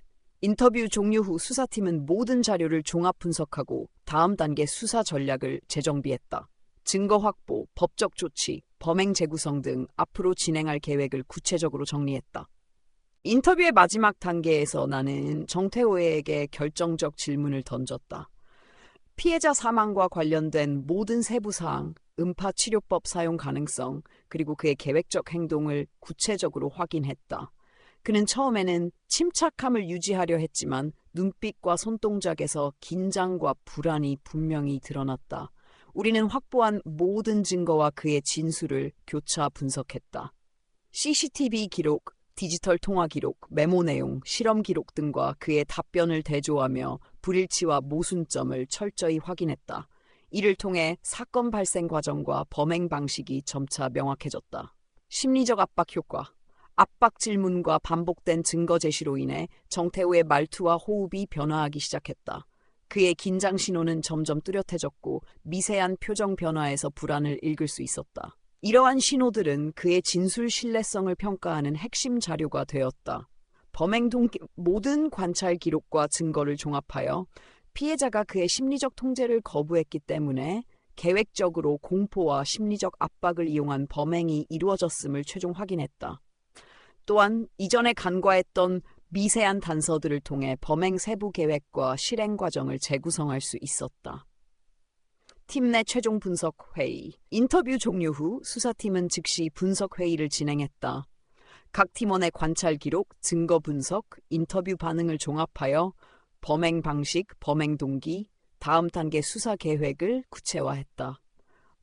인터뷰 종료 후 수사팀은 모든 자료를 종합 분석하고 다음 단계 수사 전략을 재정비했다. 증거 확보, 법적 조치, 범행 재구성 등 앞으로 진행할 계획을 구체적으로 정리했다. 인터뷰의 마지막 단계에서 나는 정태호에게 결정적 질문을 던졌다. 피해자 사망과 관련된 모든 세부 사항, 음파치료법 사용 가능성, 그리고 그의 계획적 행동을 구체적으로 확인했다. 그는 처음에는 침착함을 유지하려 했지만 눈빛과 손동작에서 긴장과 불안이 분명히 드러났다. 우리는 확보한 모든 증거와 그의 진술을 교차 분석했다. CCTV 기록, 디지털 통화 기록, 메모 내용, 실험 기록 등과 그의 답변을 대조하며 불일치와 모순점을 철저히 확인했다. 이를 통해 사건 발생 과정과 범행 방식이 점차 명확해졌다. 심리적 압박 효과. 압박 질문과 반복된 증거 제시로 인해 정태호의 말투와 호흡이 변화하기 시작했다. 그의 긴장 신호는 점점 뚜렷해졌고 미세한 표정 변화에서 불안을 읽을 수 있었다. 이러한 신호들은 그의 진술 신뢰성을 평가하는 핵심 자료가 되었다. 범행 동기 모든 관찰 기록과 증거를 종합하여 피해자가 그의 심리적 통제를 거부했기 때문에 계획적으로 공포와 심리적 압박을 이용한 범행이 이루어졌음을 최종 확인했다. 또한 이전에 간과했던 미세한 단서들을 통해 범행 세부 계획과 실행 과정을 재구성할 수 있었다. 팀 내 최종 분석 회의. 인터뷰 종료 후 수사팀은 즉시 분석 회의를 진행했다. 각 팀원의 관찰 기록, 증거 분석, 인터뷰 반응을 종합하여 범행 방식, 범행 동기, 다음 단계 수사 계획을 구체화했다.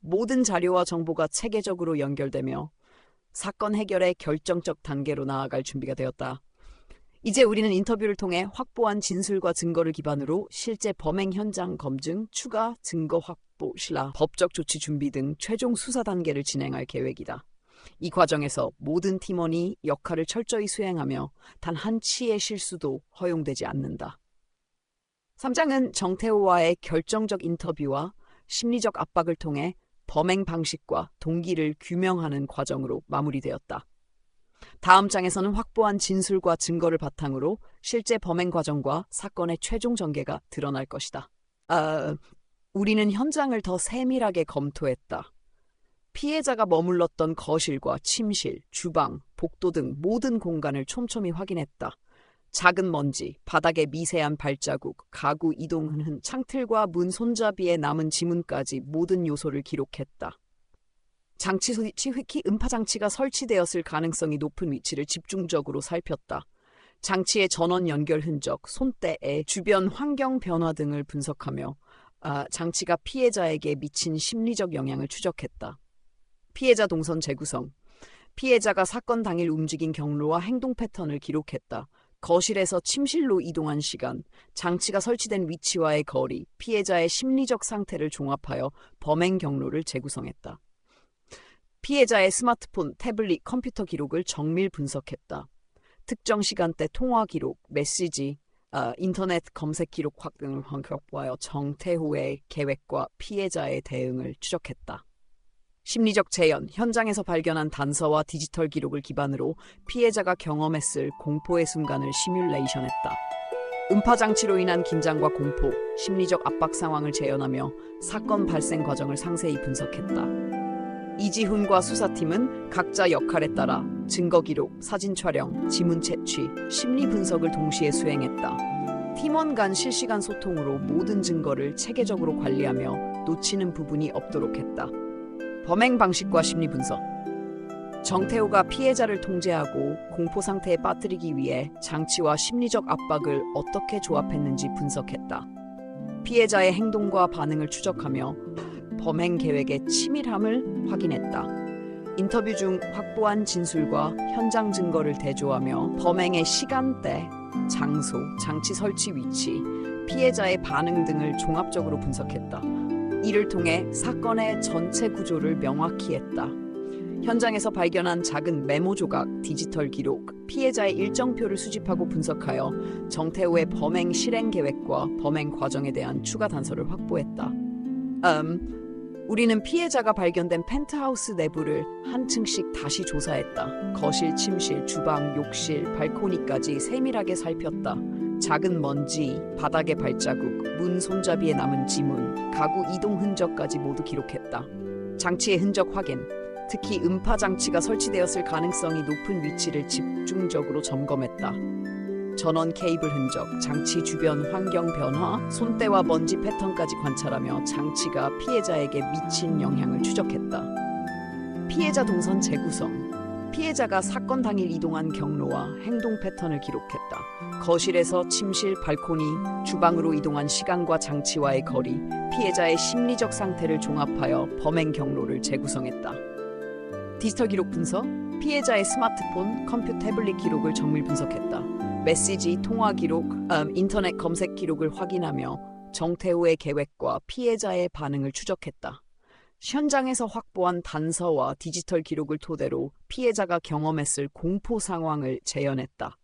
모든 자료와 정보가 체계적으로 연결되며 사건 해결의 결정적 단계로 나아갈 준비가 되었다. 이제 우리는 인터뷰를 통해 확보한 진술과 증거를 기반으로 실제 범행 현장 검증, 추가 증거 확보, 신라, 법적 조치 준비 등 최종 수사 단계를 진행할 계획이다. 이 과정에서 모든 팀원이 역할을 철저히 수행하며 단 한 치의 실수도 허용되지 않는다. 3장은 정태호와의 결정적 인터뷰와 심리적 압박을 통해 범행 방식과 동기를 규명하는 과정으로 마무리되었다. 다음 장에서는 확보한 진술과 증거를 바탕으로 실제 범행 과정과 사건의 최종 전개가 드러날 것이다. 우리는 현장을 더 세밀하게 검토했다. 피해자가 머물렀던 거실과 침실, 주방, 복도 등 모든 공간을 촘촘히 확인했다. 작은 먼지, 바닥의 미세한 발자국, 가구 이동은 창틀과 문 손잡이에 남은 지문까지 모든 요소를 기록했다. 장치 스위치 음파 장치가 설치되었을 가능성이 높은 위치를 집중적으로 살폈다. 장치의 전원 연결 흔적, 손때의 주변 환경 변화 등을 분석하며 장치가 피해자에게 미친 심리적 영향을 추적했다. 피해자 동선 재구성. 피해자가 사건 당일 움직인 경로와 행동 패턴을 기록했다. 거실에서 침실로 이동한 시간, 장치가 설치된 위치와의 거리, 피해자의 심리적 상태를 종합하여 범행 경로를 재구성했다. 피해자의 스마트폰, 태블릿, 컴퓨터 기록을 정밀 분석했다. 특정 시간대 통화 기록, 메시지, 인터넷 검색 기록 등을 확보하여 정태호의 계획과 피해자의 대응을 추적했다. 심리적 재현, 현장에서 발견한 단서와 디지털 기록을 기반으로 피해자가 경험했을 공포의 순간을 시뮬레이션했다. 음파 장치로 인한 긴장과 공포, 심리적 압박 상황을 재현하며 사건 발생 과정을 상세히 분석했다. 이지훈과 수사팀은 각자 역할에 따라 증거 기록, 사진 촬영, 지문 채취, 심리 분석을 동시에 수행했다. 팀원 간 실시간 소통으로 모든 증거를 체계적으로 관리하며 놓치는 부분이 없도록 했다. 범행 방식과 심리 분석. 정태호가 피해자를 통제하고 공포 상태에 빠뜨리기 위해 장치와 심리적 압박을 어떻게 조합했는지 분석했다. 피해자의 행동과 반응을 추적하며 범행 계획의 치밀함을 확인했다. 인터뷰 중 확보한 진술과 현장 증거를 대조하며 범행의 시간대, 장소, 장치 설치 위치, 피해자의 반응 등을 종합적으로 분석했다. 이를 통해 사건의 전체 구조를 명확히 했다. 현장에서 발견한 작은 메모 조각, 디지털 기록, 피해자의 일정표를 수집하고 분석하여 정태호의 범행 실행 계획과 범행 과정에 대한 추가 단서를 확보했다. 우리는 피해자가 발견된 펜트하우스 내부를 한 층씩 다시 조사했다. 거실, 침실, 주방, 욕실, 발코니까지 세밀하게 살폈다. 작은 먼지, 바닥의 발자국, 문 손잡이에 남은 지문, 가구 이동 흔적까지 모두 기록했다. 장치의 흔적 확인, 특히 음파 장치가 설치되었을 가능성이 높은 위치를 집중적으로 점검했다. 전원 케이블 흔적, 장치 주변 환경 변화, 손때와 먼지 패턴까지 관찰하며 장치가 피해자에게 미친 영향을 추적했다. 피해자 동선 재구성, 피해자가 사건 당일 이동한 경로와 행동 패턴을 기록했다. 거실에서 침실, 발코니, 주방으로 이동한 시간과 장치와의 거리, 피해자의 심리적 상태를 종합하여 범행 경로를 재구성했다. 디지털 기록 분석, 피해자의 스마트폰, 컴퓨터, 태블릿 기록을 정밀 분석했다. 메시지, 통화 기록, 인터넷 검색 기록을 확인하며 정태호의 계획과 피해자의 반응을 추적했다. 현장에서 확보한 단서와 디지털 기록을 토대로 피해자가 경험했을 공포 상황을 재현했다.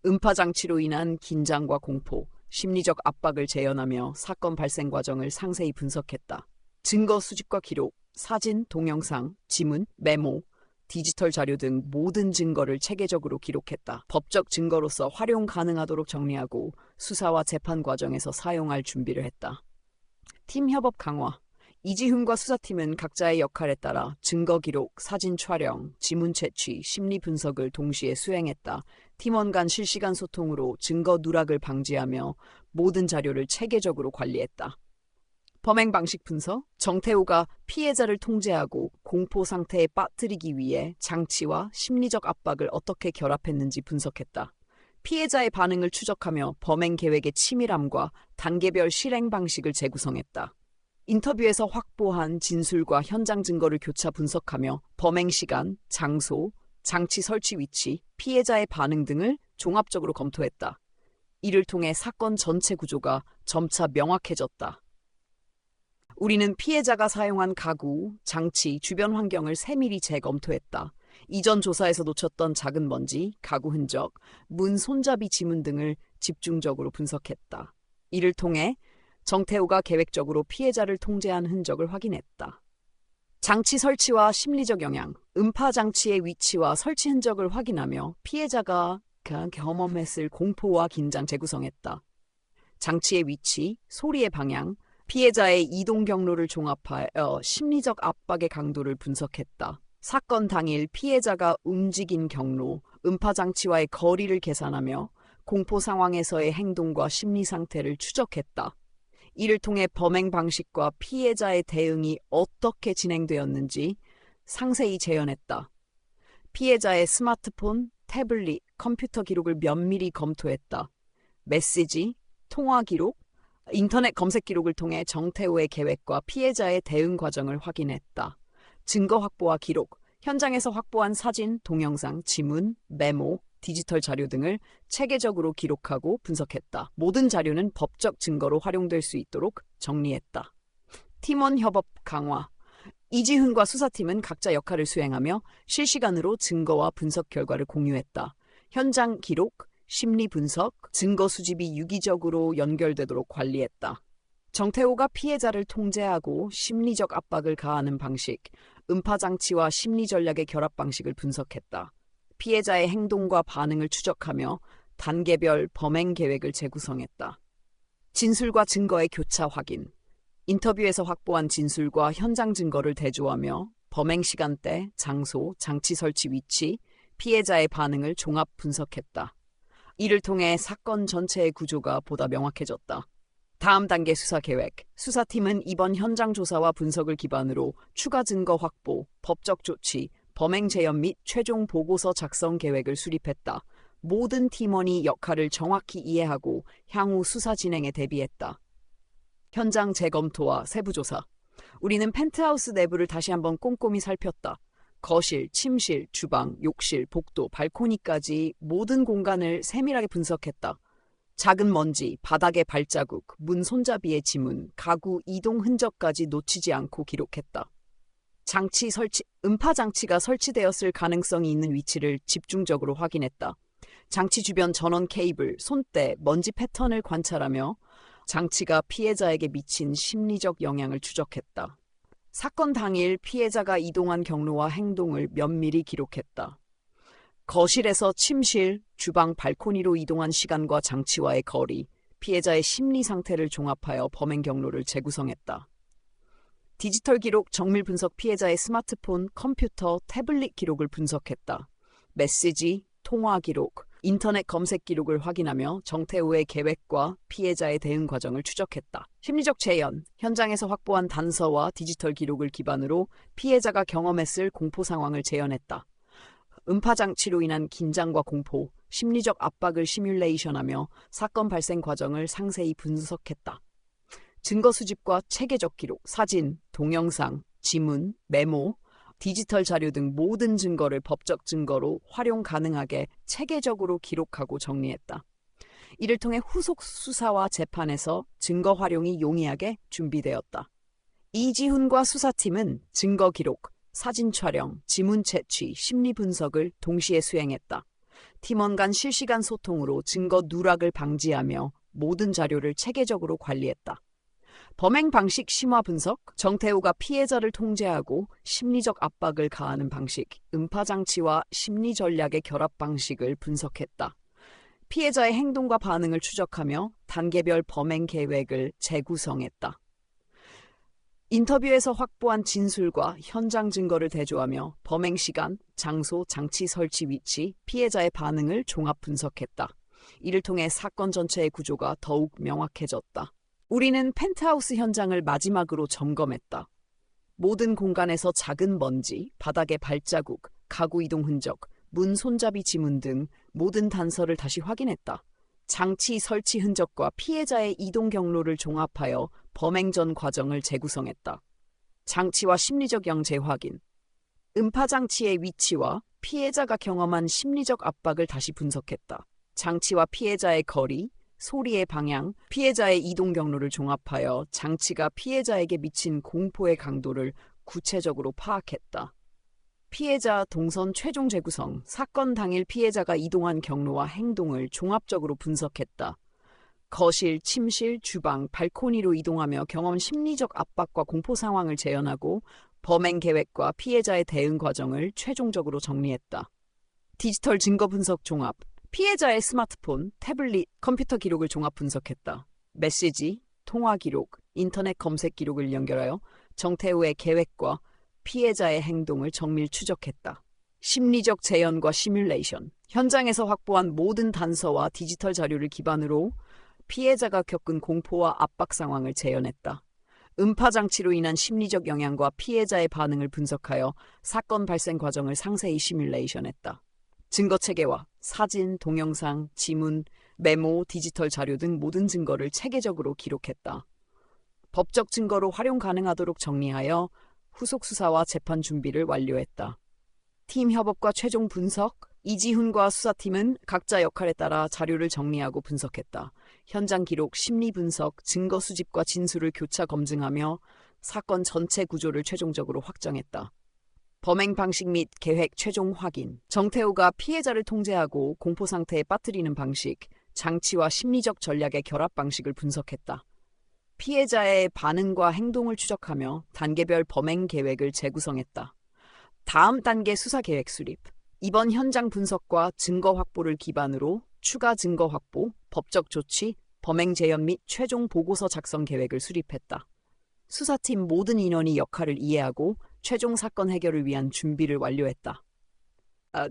음파 장치로 인한 긴장과 공포, 심리적 압박을 재현하며 사건 발생 과정을 상세히 분석했다. 증거 수집과 기록, 사진, 동영상, 지문, 메모, 디지털 자료 등 모든 증거를 체계적으로 기록했다. 법적 증거로서 활용 가능하도록 정리하고 수사와 재판 과정에서 사용할 준비를 했다. 팀 협업 강화. 이지훈과 수사팀은 각자의 역할에 따라 증거 기록, 사진 촬영, 지문 채취, 심리 분석을 동시에 수행했다. 팀원 간 실시간 소통으로 증거 누락을 방지하며 모든 자료를 체계적으로 관리했다. 범행 방식 분석, 정태호가 피해자를 통제하고 공포 상태에 빠뜨리기 위해 장치와 심리적 압박을 어떻게 결합했는지 분석했다. 피해자의 반응을 추적하며 범행 계획의 치밀함과 단계별 실행 방식을 재구성했다. 인터뷰에서 확보한 진술과 현장 증거를 교차 분석하며 범행 시간, 장소, 장치 설치 위치, 피해자의 반응 등을 종합적으로 검토했다. 이를 통해 사건 전체 구조가 점차 명확해졌다. 우리는 피해자가 사용한 가구, 장치, 주변 환경을 세밀히 재검토했다. 이전 조사에서 놓쳤던 작은 먼지, 가구 흔적, 문 손잡이 지문 등을 집중적으로 분석했다. 이를 통해 정태호가 계획적으로 피해자를 통제한 흔적을 확인했다. 장치 설치와 심리적 영향, 음파 장치의 위치와 설치 흔적을 확인하며 피해자가 경험했을 공포와 긴장 재구성했다. 장치의 위치, 소리의 방향, 피해자의 이동 경로를 종합하여 심리적 압박의 강도를 분석했다. 사건 당일 피해자가 움직인 경로, 음파 장치와의 거리를 계산하며 공포 상황에서의 행동과 심리 상태를 추적했다. 이를 통해 범행 방식과 피해자의 대응이 어떻게 진행되었는지 상세히 재현했다. 피해자의 스마트폰, 태블릿, 컴퓨터 기록을 면밀히 검토했다. 메시지, 통화 기록, 인터넷 검색 기록을 통해 정태호의 계획과 피해자의 대응 과정을 확인했다. 증거 확보와 기록, 현장에서 확보한 사진, 동영상, 지문, 메모, 디지털 자료 등을 체계적으로 기록하고 분석했다. 모든 자료는 법적 증거로 활용될 수 있도록 정리했다. 팀원 협업 강화. 이지훈과 수사팀은 각자 역할을 수행하며 실시간으로 증거와 분석 결과를 공유했다. 현장 기록, 심리 분석, 증거 수집이 유기적으로 연결되도록 관리했다. 정태호가 피해자를 통제하고 심리적 압박을 가하는 방식, 음파장치와 심리전략의 결합 방식을 분석했다. 피해자의 행동과 반응을 추적하며 단계별 범행 계획을 재구성했다. 진술과 증거의 교차 확인. 인터뷰에서 확보한 진술과 현장 증거를 대조하며 범행 시간대, 장소, 장치 설치 위치, 피해자의 반응을 종합 분석했다. 이를 통해 사건 전체의 구조가 보다 명확해졌다. 다음 단계 수사 계획. 수사팀은 이번 현장 조사와 분석을 기반으로 추가 증거 확보, 법적 조치, 범행 재현 및 최종 보고서 작성 계획을 수립했다. 모든 팀원이 역할을 정확히 이해하고 향후 수사 진행에 대비했다. 현장 재검토와 세부 조사. 우리는 펜트하우스 내부를 다시 한번 꼼꼼히 살폈다. 거실, 침실, 주방, 욕실, 복도, 발코니까지 모든 공간을 세밀하게 분석했다. 작은 먼지, 바닥의 발자국, 문 손잡이의 지문, 가구 이동 흔적까지 놓치지 않고 기록했다. 장치 설치, 음파 장치가 설치되었을 가능성이 있는 위치를 집중적으로 확인했다. 장치 주변 전원 케이블, 손대, 먼지 패턴을 관찰하며 장치가 피해자에게 미친 심리적 영향을 추적했다. 사건 당일 피해자가 이동한 경로와 행동을 면밀히 기록했다. 거실에서 침실, 주방, 발코니로 이동한 시간과 장치와의 거리, 피해자의 심리 상태를 종합하여 범행 경로를 재구성했다. 디지털 기록 정밀 분석. 피해자의 스마트폰, 컴퓨터, 태블릿 기록을 분석했다. 메시지, 통화 기록, 인터넷 검색 기록을 확인하며 정태호의 계획과 피해자의 대응 과정을 추적했다. 심리적 재현, 현장에서 확보한 단서와 디지털 기록을 기반으로 피해자가 경험했을 공포 상황을 재현했다. 음파장치로 인한 긴장과 공포, 심리적 압박을 시뮬레이션하며 사건 발생 과정을 상세히 분석했다. 증거 수집과 체계적 기록, 사진, 동영상, 지문, 메모, 디지털 자료 등 모든 증거를 법적 증거로 활용 가능하게 체계적으로 기록하고 정리했다. 이를 통해 후속 수사와 재판에서 증거 활용이 용이하게 준비되었다. 이지훈과 수사팀은 증거 기록, 사진 촬영, 지문 채취, 심리 분석을 동시에 수행했다. 팀원 간 실시간 소통으로 증거 누락을 방지하며 모든 자료를 체계적으로 관리했다. 범행 방식 심화 분석, 정태호가 피해자를 통제하고 심리적 압박을 가하는 방식, 음파장치와 심리 전략의 결합 방식을 분석했다. 피해자의 행동과 반응을 추적하며 단계별 범행 계획을 재구성했다. 인터뷰에서 확보한 진술과 현장 증거를 대조하며 범행 시간, 장소, 장치 설치 위치, 피해자의 반응을 종합 분석했다. 이를 통해 사건 전체의 구조가 더욱 명확해졌다. 우리는 펜트하우스 현장을 마지막으로 점검했다. 모든 공간에서 작은 먼지, 바닥의 발자국, 가구 이동 흔적, 문 손잡이 지문 등 모든 단서를 다시 확인했다. 장치 설치 흔적과 피해자의 이동 경로를 종합하여 범행 전 과정을 재구성했다. 장치와 심리적 영재 확인. 음파장치의 위치와 피해자가 경험한 심리적 압박을 다시 분석했다. 장치와 피해자의 거리, 소리의 방향, 피해자의 이동 경로를 종합하여 장치가 피해자에게 미친 공포의 강도를 구체적으로 파악했다. 피해자 동선 최종 재구성, 사건 당일 피해자가 이동한 경로와 행동을 종합적으로 분석했다. 거실, 침실, 주방, 발코니로 이동하며 경험 심리적 압박과 공포 상황을 재현하고 범행 계획과 피해자의 대응 과정을 최종적으로 정리했다. 디지털 증거 분석 종합, 피해자의 스마트폰, 태블릿, 컴퓨터 기록을 종합 분석했다. 메시지, 통화 기록, 인터넷 검색 기록을 연결하여 정태호의 계획과 피해자의 행동을 정밀 추적했다. 심리적 재현과 시뮬레이션, 현장에서 확보한 모든 단서와 디지털 자료를 기반으로 피해자가 겪은 공포와 압박 상황을 재현했다. 음파장치로 인한 심리적 영향과 피해자의 반응을 분석하여 사건 발생 과정을 상세히 시뮬레이션했다. 증거체계화, 사진, 동영상, 지문, 메모, 디지털 자료 등 모든 증거를 체계적으로 기록했다. 법적 증거로 활용 가능하도록 정리하여 후속 수사와 재판 준비를 완료했다. 팀 협업과 최종 분석, 이지훈과 수사팀은 각자 역할에 따라 자료를 정리하고 분석했다. 현장 기록, 심리 분석, 증거 수집과 진술을 교차 검증하며 사건 전체 구조를 최종적으로 확정했다. 범행 방식 및 계획 최종 확인, 정태호가 피해자를 통제하고 공포 상태에 빠뜨리는 방식, 장치와 심리적 전략의 결합 방식을 분석했다. 피해자의 반응과 행동을 추적하며 단계별 범행 계획을 재구성했다. 다음 단계 수사 계획 수립. 이번 현장 분석과 증거 확보를 기반으로 추가 증거 확보, 법적 조치, 범행 재현 및 최종 보고서 작성 계획을 수립했다. 수사팀 모든 인원이 역할을 이해하고 최종 사건 해결을 위한 준비를 완료했다.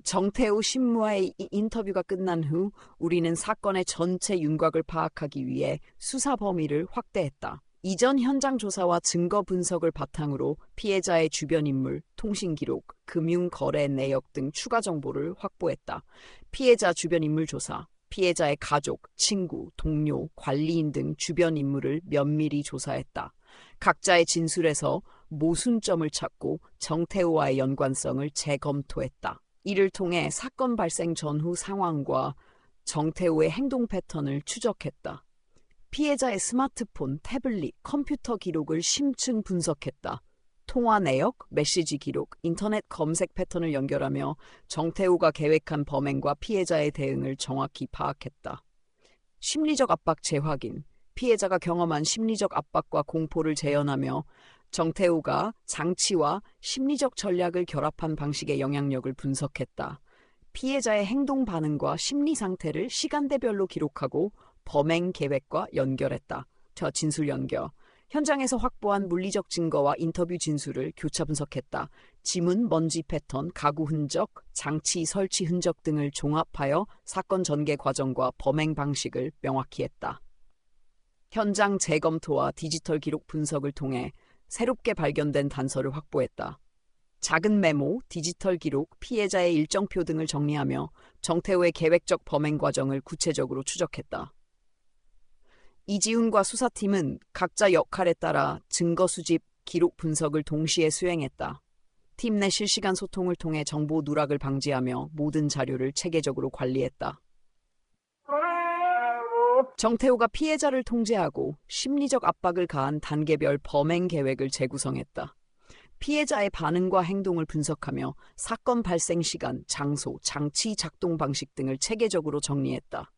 정태우 신무와의 인터뷰가 끝난 후 우리는 사건의 전체 윤곽을 파악하기 위해 수사 범위를 확대했다. 이전 현장 조사와 증거 분석을 바탕으로 피해자의 주변 인물, 통신 기록, 금융 거래 내역 등 추가 정보를 확보했다. 피해자 주변 인물 조사, 피해자의 가족, 친구, 동료, 관리인 등 주변 인물을 면밀히 조사했다. 각자의 진술에서 모순점을 찾고 정태우와의 연관성을 재검토했다. 이를 통해 사건 발생 전후 상황과 정태우의 행동 패턴을 추적했다. 피해자의 스마트폰, 태블릿, 컴퓨터 기록을 심층 분석했다. 통화 내역, 메시지 기록, 인터넷 검색 패턴을 연결하며 정태우가 계획한 범행과 피해자의 대응을 정확히 파악했다. 심리적 압박 재확인. 피해자가 경험한 심리적 압박과 공포를 재현하며 정태우가 장치와 심리적 전략을 결합한 방식의 영향력을 분석했다. 피해자의 행동 반응과 심리 상태를 시간대별로 기록하고 범행 계획과 연결했다. 진술 연결. 현장에서 확보한 물리적 증거와 인터뷰 진술을 교차 분석했다. 지문, 먼지 패턴, 가구 흔적, 장치 설치 흔적 등을 종합하여 사건 전개 과정과 범행 방식을 명확히 했다. 현장 재검토와 디지털 기록 분석을 통해 새롭게 발견된 단서를 확보했다. 작은 메모, 디지털 기록, 피해자의 일정표 등을 정리하며 정태우의 계획적 범행 과정을 구체적으로 추적했다. 이지훈과 수사팀은 각자 역할에 따라 증거 수집, 기록 분석을 동시에 수행했다. 팀 내 실시간 소통을 통해 정보 누락을 방지하며 모든 자료를 체계적으로 관리했다. 정태우가 피해자를 통제하고 심리적 압박을 가한 단계별 범행 계획을 재구성했다. 피해자의 반응과 행동을 분석하며 사건 발생 시간, 장소, 장치 작동 방식 등을 체계적으로 정리했다.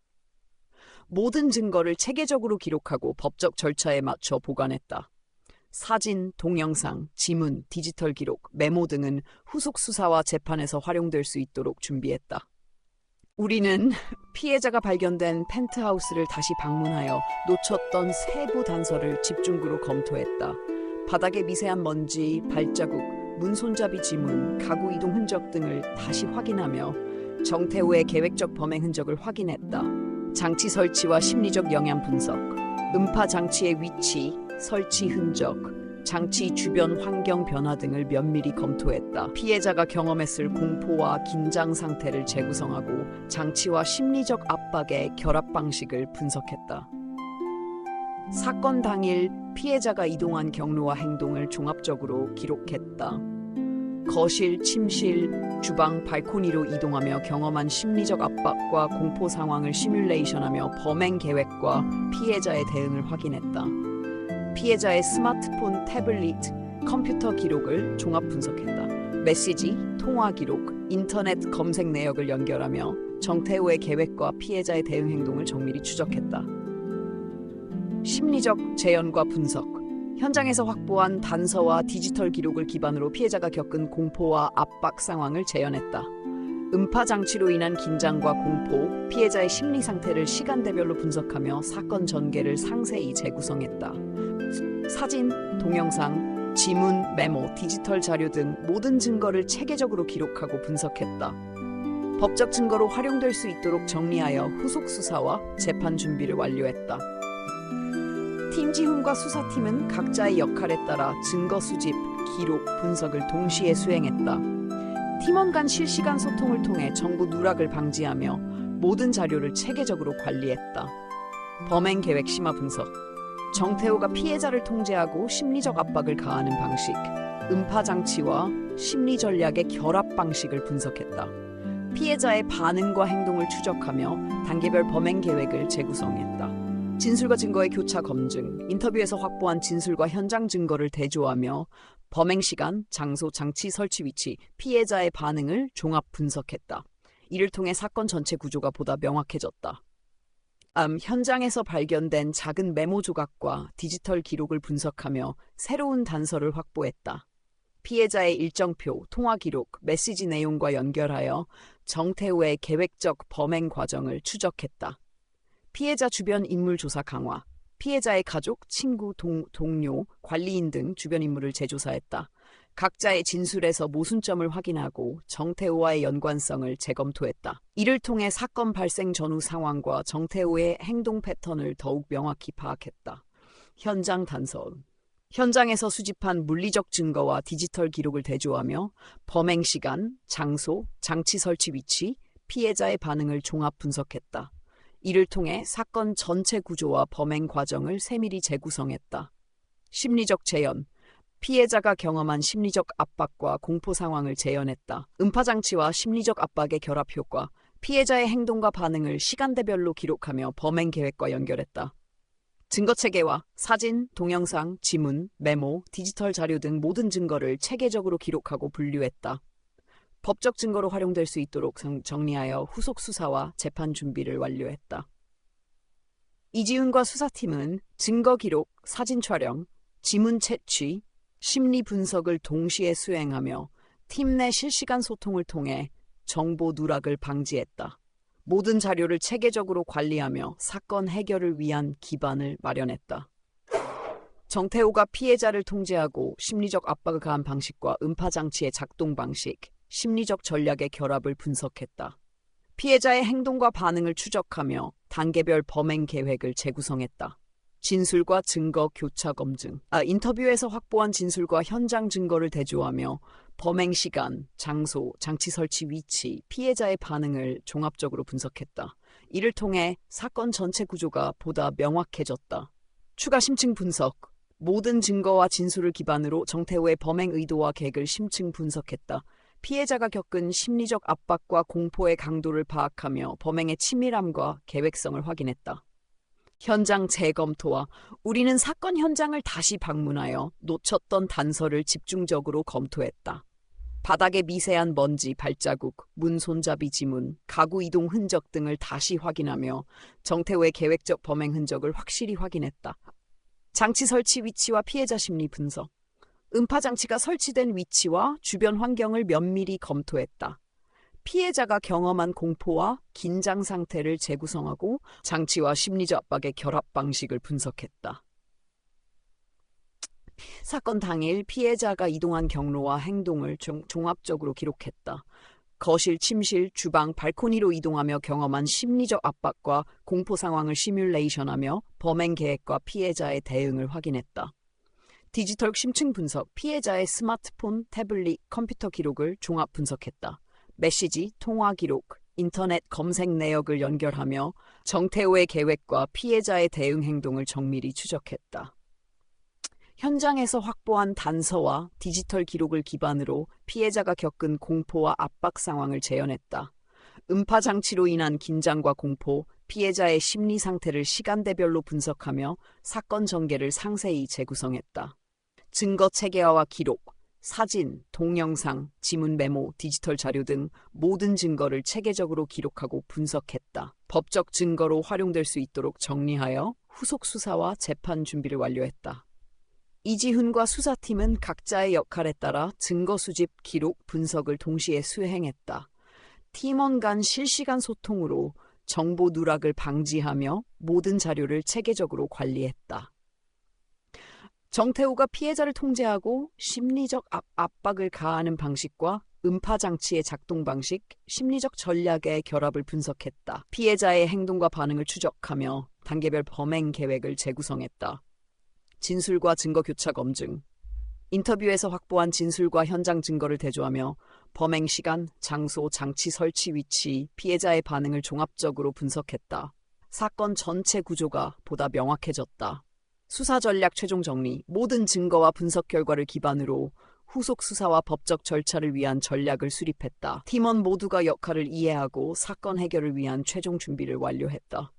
모든 증거를 체계적으로 기록하고 법적 절차에 맞춰 보관했다. 사진, 동영상, 지문, 디지털 기록, 메모 등은 후속 수사와 재판에서 활용될 수 있도록 준비했다. 우리는 피해자가 발견된 펜트하우스를 다시 방문하여 놓쳤던 세부 단서를 집중구로 검토했다. 바닥의 미세한 먼지, 발자국, 문 손잡이 지문, 가구 이동 흔적 등을 다시 확인하며 정태우의 계획적 범행 흔적을 확인했다. 장치 설치와 심리적 영향 분석, 음파 장치의 위치, 설치 흔적, 장치 주변 환경 변화 등을 면밀히 검토했다. 피해자가 경험했을 공포와 긴장 상태를 재구성하고 장치와 심리적 압박의 결합 방식을 분석했다. 사건 당일 피해자가 이동한 경로와 행동을 종합적으로 기록했다. 거실, 침실, 주방, 발코니로 이동하며 경험한 심리적 압박과 공포 상황을 시뮬레이션하며 범행 계획과 피해자의 대응을 확인했다. 피해자의 스마트폰, 태블릿, 컴퓨터 기록을 종합 분석했다. 메시지, 통화 기록, 인터넷 검색 내역을 연결하며 정태우의 계획과 피해자의 대응 행동을 정밀히 추적했다. 심리적 재현과 분석. 현장에서 확보한 단서와 디지털 기록을 기반으로 피해자가 겪은 공포와 압박 상황을 재현했다. 음파 장치로 인한 긴장과 공포, 피해자의 심리 상태를 시간대별로 분석하며 사건 전개를 상세히 재구성했다. 사진, 동영상, 지문, 메모, 디지털 자료 등 모든 증거를 체계적으로 기록하고 분석했다. 법적 증거로 활용될 수 있도록 정리하여 후속 수사와 재판 준비를 완료했다. 팀지훈과 수사팀은 각자의 역할에 따라 증거 수집, 기록, 분석을 동시에 수행했다. 팀원 간 실시간 소통을 통해 정보 누락을 방지하며 모든 자료를 체계적으로 관리했다. 범행 계획 심화 분석. 정태우가 피해자를 통제하고 심리적 압박을 가하는 방식, 음파 장치와 심리 전략의 결합 방식을 분석했다. 피해자의 반응과 행동을 추적하며 단계별 범행 계획을 재구성했다. 진술과 증거의 교차 검증, 인터뷰에서 확보한 진술과 현장 증거를 대조하며 범행 시간, 장소, 장치 설치 위치, 피해자의 반응을 종합 분석했다. 이를 통해 사건 전체 구조가 보다 명확해졌다. 현장에서 발견된 작은 메모 조각과 디지털 기록을 분석하며 새로운 단서를 확보했다. 피해자의 일정표, 통화 기록, 메시지 내용과 연결하여 정태우의 계획적 범행 과정을 추적했다. 피해자 주변 인물 조사 강화, 피해자의 가족, 친구, 동료, 관리인 등 주변 인물을 재조사했다. 각자의 진술에서 모순점을 확인하고 정태우와의 연관성을 재검토했다. 이를 통해 사건 발생 전후 상황과 정태우의 행동 패턴을 더욱 명확히 파악했다. 현장 단서. 현장에서 수집한 물리적 증거와 디지털 기록을 대조하며 범행 시간, 장소, 장치 설치 위치, 피해자의 반응을 종합 분석했다. 이를 통해 사건 전체 구조와 범행 과정을 세밀히 재구성했다. 심리적 재현. 피해자가 경험한 심리적 압박과 공포 상황을 재현했다. 음파장치와 심리적 압박의 결합 효과, 피해자의 행동과 반응을 시간대별로 기록하며 범행 계획과 연결했다. 증거체계화, 사진, 동영상, 지문, 메모, 디지털 자료 등 모든 증거를 체계적으로 기록하고 분류했다. 법적 증거로 활용될 수 있도록 정리하여 후속 수사와 재판 준비를 완료했다. 이지훈과 수사팀은 증거 기록, 사진 촬영, 지문 채취, 심리 분석을 동시에 수행하며 팀 내 실시간 소통을 통해 정보 누락을 방지했다. 모든 자료를 체계적으로 관리하며 사건 해결을 위한 기반을 마련했다. 정태우가 피해자를 통제하고 심리적 압박을 가한 방식과 음파장치의 작동 방식, 심리적 전략의 결합을 분석했다. 피해자의 행동과 반응을 추적하며 단계별 범행 계획을 재구성했다. 진술과 증거 교차 검증. 인터뷰에서 확보한 진술과 현장 증거를 대조하며 범행 시간, 장소, 장치 설치 위치, 피해자의 반응을 종합적으로 분석했다. 이를 통해 사건 전체 구조가 보다 명확해졌다. 추가 심층 분석. 모든 증거와 진술을 기반으로 정태우의 범행 의도와 계획을 심층 분석했다. 피해자가 겪은 심리적 압박과 공포의 강도를 파악하며 범행의 치밀함과 계획성을 확인했다. 현장 재검토와 우리는 사건 현장을 다시 방문하여 놓쳤던 단서를 집중적으로 검토했다. 바닥의 미세한 먼지, 발자국, 문 손잡이 지문, 가구 이동 흔적 등을 다시 확인하며 정태우의 계획적 범행 흔적을 확실히 확인했다. 장치 설치 위치와 피해자 심리 분석. 음파장치가 설치된 위치와 주변 환경을 면밀히 검토했다. 피해자가 경험한 공포와 긴장 상태를 재구성하고 장치와 심리적 압박의 결합 방식을 분석했다. 사건 당일 피해자가 이동한 경로와 행동을 종합적으로 기록했다. 거실, 침실, 주방, 발코니로 이동하며 경험한 심리적 압박과 공포 상황을 시뮬레이션하며 범행 계획과 피해자의 대응을 확인했다. 디지털 심층 분석, 피해자의 스마트폰, 태블릿, 컴퓨터 기록을 종합 분석했다. 메시지, 통화 기록, 인터넷 검색 내역을 연결하며 정태우의 계획과 피해자의 대응 행동을 정밀히 추적했다. 현장에서 확보한 단서와 디지털 기록을 기반으로 피해자가 겪은 공포와 압박 상황을 재현했다. 음파 장치로 인한 긴장과 공포, 피해자의 심리 상태를 시간대별로 분석하며 사건 전개를 상세히 재구성했다. 증거 체계화와 기록, 사진, 동영상, 지문 메모, 디지털 자료 등 모든 증거를 체계적으로 기록하고 분석했다. 법적 증거로 활용될 수 있도록 정리하여 후속 수사와 재판 준비를 완료했다. 이지훈과 수사팀은 각자의 역할에 따라 증거 수집, 기록, 분석을 동시에 수행했다. 팀원 간 실시간 소통으로 정보 누락을 방지하며 모든 자료를 체계적으로 관리했다. 정태우가 피해자를 통제하고 심리적 압박을 가하는 방식과 음파장치의 작동 방식, 심리적 전략의 결합을 분석했다. 피해자의 행동과 반응을 추적하며 단계별 범행 계획을 재구성했다. 진술과 증거 교차 검증. 인터뷰에서 확보한 진술과 현장 증거를 대조하며 범행 시간, 장소, 장치 설치 위치, 피해자의 반응을 종합적으로 분석했다. 사건 전체 구조가 보다 명확해졌다. 수사 전략 최종 정리. 모든 증거와 분석 결과를 기반으로 후속 수사와 법적 절차를 위한 전략을 수립했다. 팀원 모두가 역할을 이해하고 사건 해결을 위한 최종 준비를 완료했다.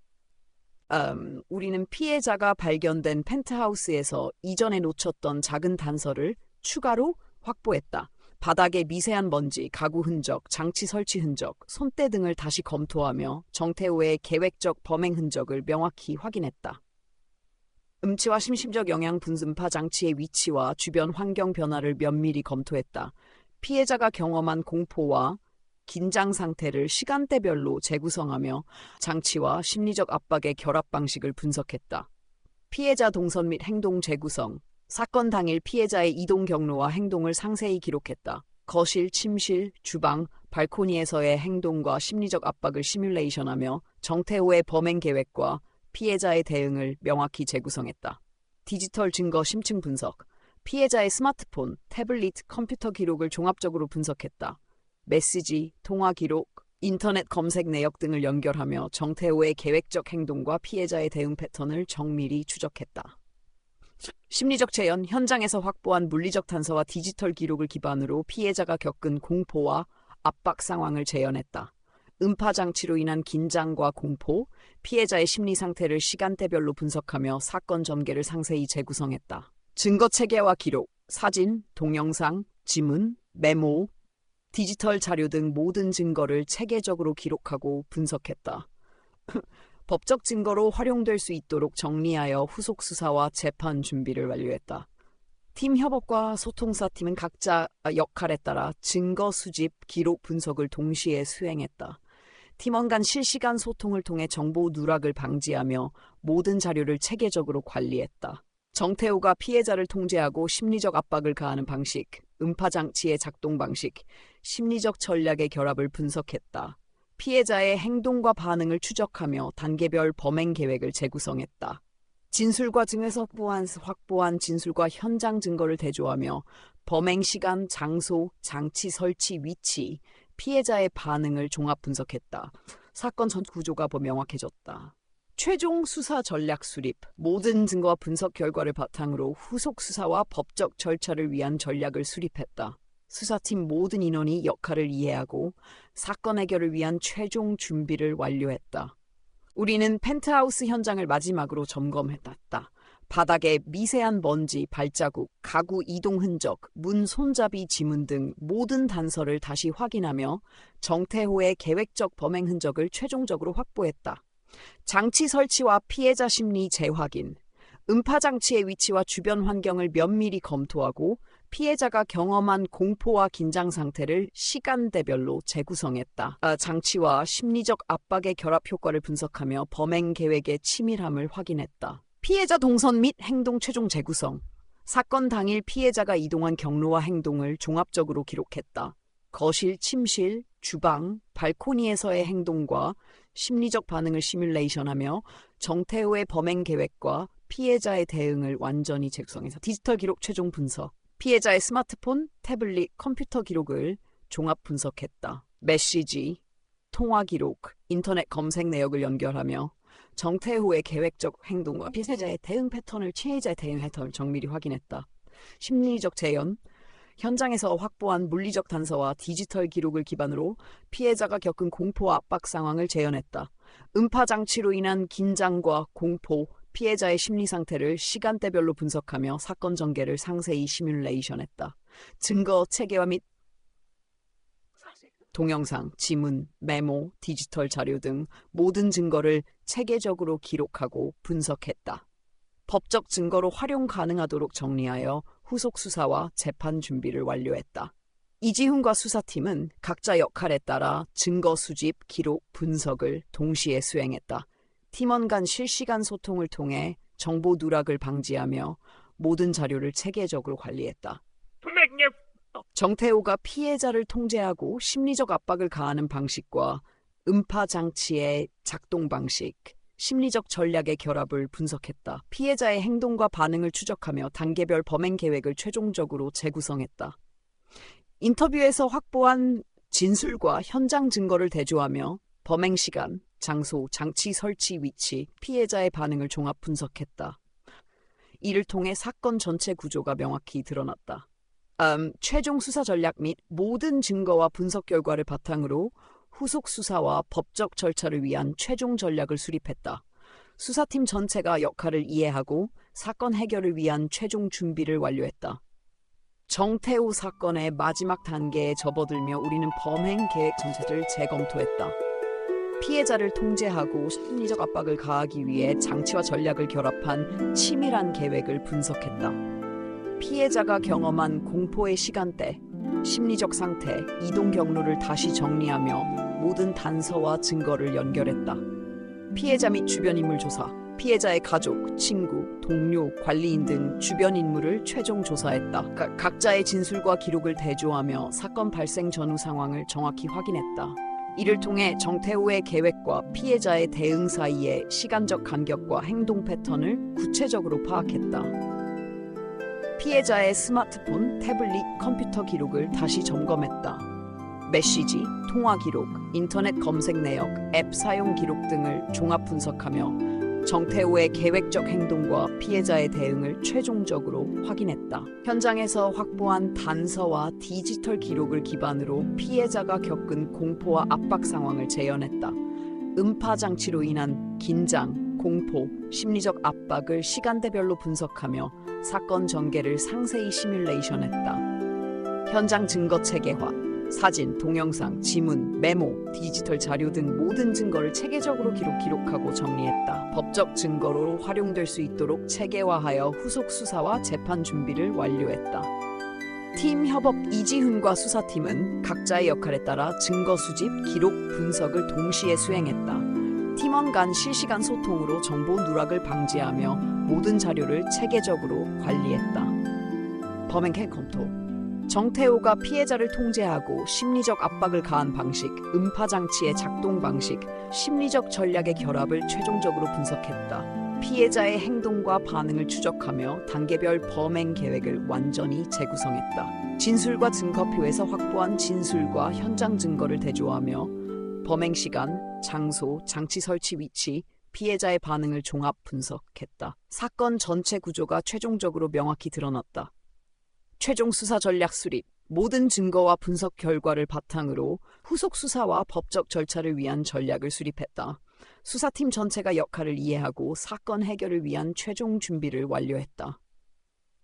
우리는 피해자가 발견된 펜트하우스에서 이전에 놓쳤던 작은 단서를 추가로 확보했다. 바닥의 미세한 먼지, 가구 흔적, 장치 설치 흔적, 손때 등을 다시 검토하며 정태호의 계획적 범행 흔적을 명확히 확인했다. 음치와 심심적 영양 분음파 장치의 위치와 주변 환경 변화를 면밀히 검토했다. 피해자가 경험한 공포와 긴장 상태를 시간대별로 재구성하며 장치와 심리적 압박의 결합 방식을 분석했다. 피해자 동선 및 행동 재구성, 사건 당일 피해자의 이동 경로와 행동을 상세히 기록했다. 거실, 침실, 주방, 발코니에서의 행동과 심리적 압박을 시뮬레이션하며 정태호의 범행 계획과 피해자의 대응을 명확히 재구성했다. 디지털 증거 심층 분석, 피해자의 스마트폰, 태블릿, 컴퓨터 기록을 종합적으로 분석했다. 메시지, 통화 기록, 인터넷 검색 내역 등을 연결하며 정태호의 계획적 행동과 피해자의 대응 패턴을 정밀히 추적했다. 심리적 재현, 현장에서 확보한 물리적 단서와 디지털 기록을 기반으로 피해자가 겪은 공포와 압박 상황을 재현했다. 음파 장치로 인한 긴장과 공포, 피해자의 심리 상태를 시간대별로 분석하며 사건 전개를 상세히 재구성했다. 증거 체계와 기록, 사진, 동영상, 지문, 메모, 디지털 자료 등 모든 증거를 체계적으로 기록하고 분석했다. 법적 증거로 활용될 수 있도록 정리하여 후속 수사와 재판 준비를 완료했다. 팀 협업과 소통사팀은 각자 역할에 따라 증거 수집, 기록 분석을 동시에 수행했다. 팀원 간 실시간 소통을 통해 정보 누락을 방지하며 모든 자료를 체계적으로 관리했다. 정태호가 피해자를 통제하고 심리적 압박을 가하는 방식, 음파 장치의 작동 방식, 심리적 전략의 결합을 분석했다. 피해자의 행동과 반응을 추적하며 단계별 범행 계획을 재구성했다. 진술과 증에서 확보한 진술과 현장 증거를 대조하며 범행 시간, 장소, 장치 설치 위치, 피해자의 반응을 종합 분석했다. 사건 전 구조가 더 명확해졌다. 최종 수사 전략 수립, 모든 증거와 분석 결과를 바탕으로 후속 수사와 법적 절차를 위한 전략을 수립했다. 수사팀 모든 인원이 역할을 이해하고 사건 해결을 위한 최종 준비를 완료했다. 우리는 펜트하우스 현장을 마지막으로 점검했다. 바닥에 미세한 먼지, 발자국, 가구 이동 흔적, 문 손잡이 지문 등 모든 단서를 다시 확인하며 정태호의 계획적 범행 흔적을 최종적으로 확보했다. 장치 설치와 피해자 심리 재확인, 음파 장치의 위치와 주변 환경을 면밀히 검토하고 피해자가 경험한 공포와 긴장 상태를 시간대별로 재구성했다. 장치와 심리적 압박의 결합 효과를 분석하며 범행 계획의 치밀함을 확인했다. 피해자 동선 및 행동 최종 재구성, 사건 당일 피해자가 이동한 경로와 행동을 종합적으로 기록했다. 거실, 침실, 주방, 발코니에서의 행동과 심리적 반응을 시뮬레이션하며 정태호의 범행 계획과 피해자의 대응을 완전히 재구성해서 디지털 기록 최종 분석, 피해자의 스마트폰, 태블릿, 컴퓨터 기록을 종합 분석했다. 메시지, 통화 기록, 인터넷 검색 내역을 연결하며 정태호의 계획적 행동과 피해자의 대응 패턴을 정밀히 확인했다. 심리적 재현, 현장에서 확보한 물리적 단서와 디지털 기록을 기반으로 피해자가 겪은 공포와 압박 상황을 재현했다. 음파 장치로 인한 긴장과 공포, 피해자의 심리 상태를 시간대별로 분석하며 사건 전개를 상세히 시뮬레이션했다. 증거 체계화 및 동영상, 지문, 메모, 디지털 자료 등 모든 증거를 체계적으로 기록하고 분석했다. 법적 증거로 활용 가능하도록 정리하여 후속 수사와 재판 준비를 완료했다. 이지훈과 수사팀은 각자 역할에 따라 증거 수집, 기록, 분석을 동시에 수행했다. 팀원 간 실시간 소통을 통해 정보 누락을 방지하며 모든 자료를 체계적으로 관리했다. 정태호가 피해자를 통제하고 심리적 압박을 가하는 방식과 음파 장치의 작동 방식, 심리적 전략의 결합을 분석했다. 피해자의 행동과 반응을 추적하며 단계별 범행 계획을 최종적으로 재구성했다. 인터뷰에서 확보한 진술과 현장 증거를 대조하며 범행 시간, 장소, 장치 설치 위치, 피해자의 반응을 종합 분석했다. 이를 통해 사건 전체 구조가 명확히 드러났다. 최종 수사 전략 및 모든 증거와 분석 결과를 바탕으로 후속 수사와 법적 절차를 위한 최종 전략을 수립했다. 수사팀 전체가 역할을 이해하고 사건 해결을 위한 최종 준비를 완료했다. 정태우 사건의 마지막 단계에 접어들며 우리는 범행 계획 전체를 재검토했다. 피해자를 통제하고 심리적 압박을 가하기 위해 장치와 전략을 결합한 치밀한 계획을 분석했다. 피해자가 경험한 공포의 시간대, 심리적 상태, 이동 경로를 다시 정리하며 모든 단서와 증거를 연결했다. 피해자 및 주변 인물 조사, 피해자의 가족, 친구, 동료, 관리인 등 주변 인물을 최종 조사했다. 각자의 진술과 기록을 대조하며 사건 발생 전후 상황을 정확히 확인했다. 이를 통해 정태우의 계획과 피해자의 대응 사이의 시간적 간격과 행동 패턴을 구체적으로 파악했다. 피해자의 스마트폰, 태블릿, 컴퓨터 기록을 다시 점검했다. 메시지, 통화 기록, 인터넷 검색 내역, 앱 사용 기록 등을 종합 분석하며 정태우의 계획적 행동과 피해자의 대응을 최종적으로 확인했다. 현장에서 확보한 단서와 디지털 기록을 기반으로 피해자가 겪은 공포와 압박 상황을 재현했다. 음파 장치로 인한 긴장, 공포, 심리적 압박을 시간대별로 분석하며 사건 전개를 상세히 시뮬레이션했다. 현장 증거 체계화, 사진, 동영상, 지문, 메모, 디지털 자료 등 모든 증거를 체계적으로 기록하고 정리했다. 법적 증거로 활용될 수 있도록 체계화하여 후속 수사와 재판 준비를 완료했다. 팀 협업 이지훈과 수사팀은 각자의 역할에 따라 증거 수집, 기록, 분석을 동시에 수행했다. 팀원 간 실시간 소통으로 정보 누락을 방지하며 모든 자료를 체계적으로 관리했다. 범행 계획 검토. 정태우가 피해자를 통제하고 심리적 압박을 가한 방식, 음파 장치의 작동 방식, 심리적 전략의 결합을 최종적으로 분석했다. 피해자의 행동과 반응을 추적하며 단계별 범행 계획을 완전히 재구성했다. 진술과 증거표에서 확보한 진술과 현장 증거를 대조하며 범행 시간, 장소, 장치 설치 위치, 피해자의 반응을 종합 분석했다. 사건 전체 구조가 최종적으로 명확히 드러났다. 최종 수사 전략 수립, 모든 증거와 분석 결과를 바탕으로 후속 수사와 법적 절차를 위한 전략을 수립했다. 수사팀 전체가 역할을 이해하고 사건 해결을 위한 최종 준비를 완료했다.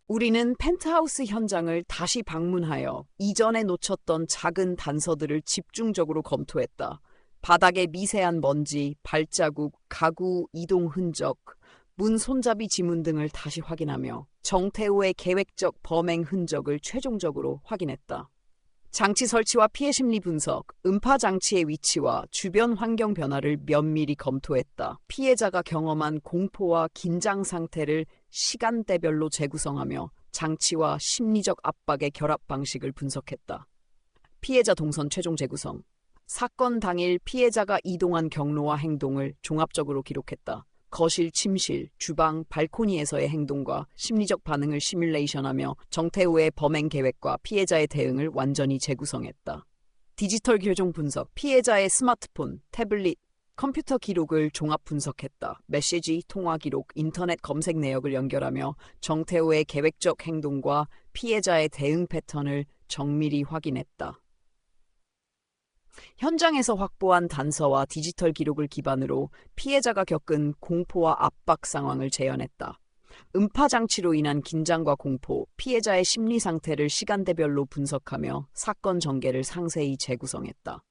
우리는 펜트하우스 현장을 다시 방문하여 이전에 놓쳤던 작은 단서들을 집중적으로 검토했다. 바닥의 미세한 먼지, 발자국, 가구 이동 흔적, 문 손잡이 지문 등을 다시 확인하며 정태우의 계획적 범행 흔적을 최종적으로 확인했다. 장치 설치와 피해 심리 분석, 음파 장치의 위치와 주변 환경 변화를 면밀히 검토했다. 피해자가 경험한 공포와 긴장 상태를 시간대별로 재구성하며 장치와 심리적 압박의 결합 방식을 분석했다. 피해자 동선 최종 재구성. 사건 당일 피해자가 이동한 경로와 행동을 종합적으로 기록했다. 거실, 침실, 주방, 발코니에서의 행동과 심리적 반응을 시뮬레이션하며 정태우의 범행 계획과 피해자의 대응을 완전히 재구성했다. 디지털 교정 분석, 피해자의 스마트폰, 태블릿, 컴퓨터 기록을 종합 분석했다. 메시지, 통화 기록, 인터넷 검색 내역을 연결하며 정태우의 계획적 행동과 피해자의 대응 패턴을 정밀히 확인했다. 현장에서 확보한 단서와 디지털 기록을 기반으로 피해자가 겪은 공포와 압박 상황을 재현했다. 음파 장치로 인한 긴장과 공포, 피해자의 심리 상태를 시간대별로 분석하며 사건 전개를 상세히 재구성했다.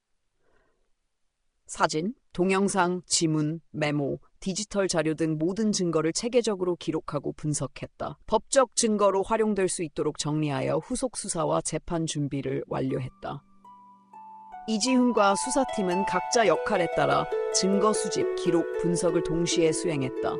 사진, 동영상, 지문, 메모, 디지털 자료 등 모든 증거를 체계적으로 기록하고 분석했다. 법적 증거로 활용될 수 있도록 정리하여 후속 수사와 재판 준비를 완료했다. 이지훈과 수사팀은 각자 역할에 따라 증거 수집, 기록, 분석을 동시에 수행했다.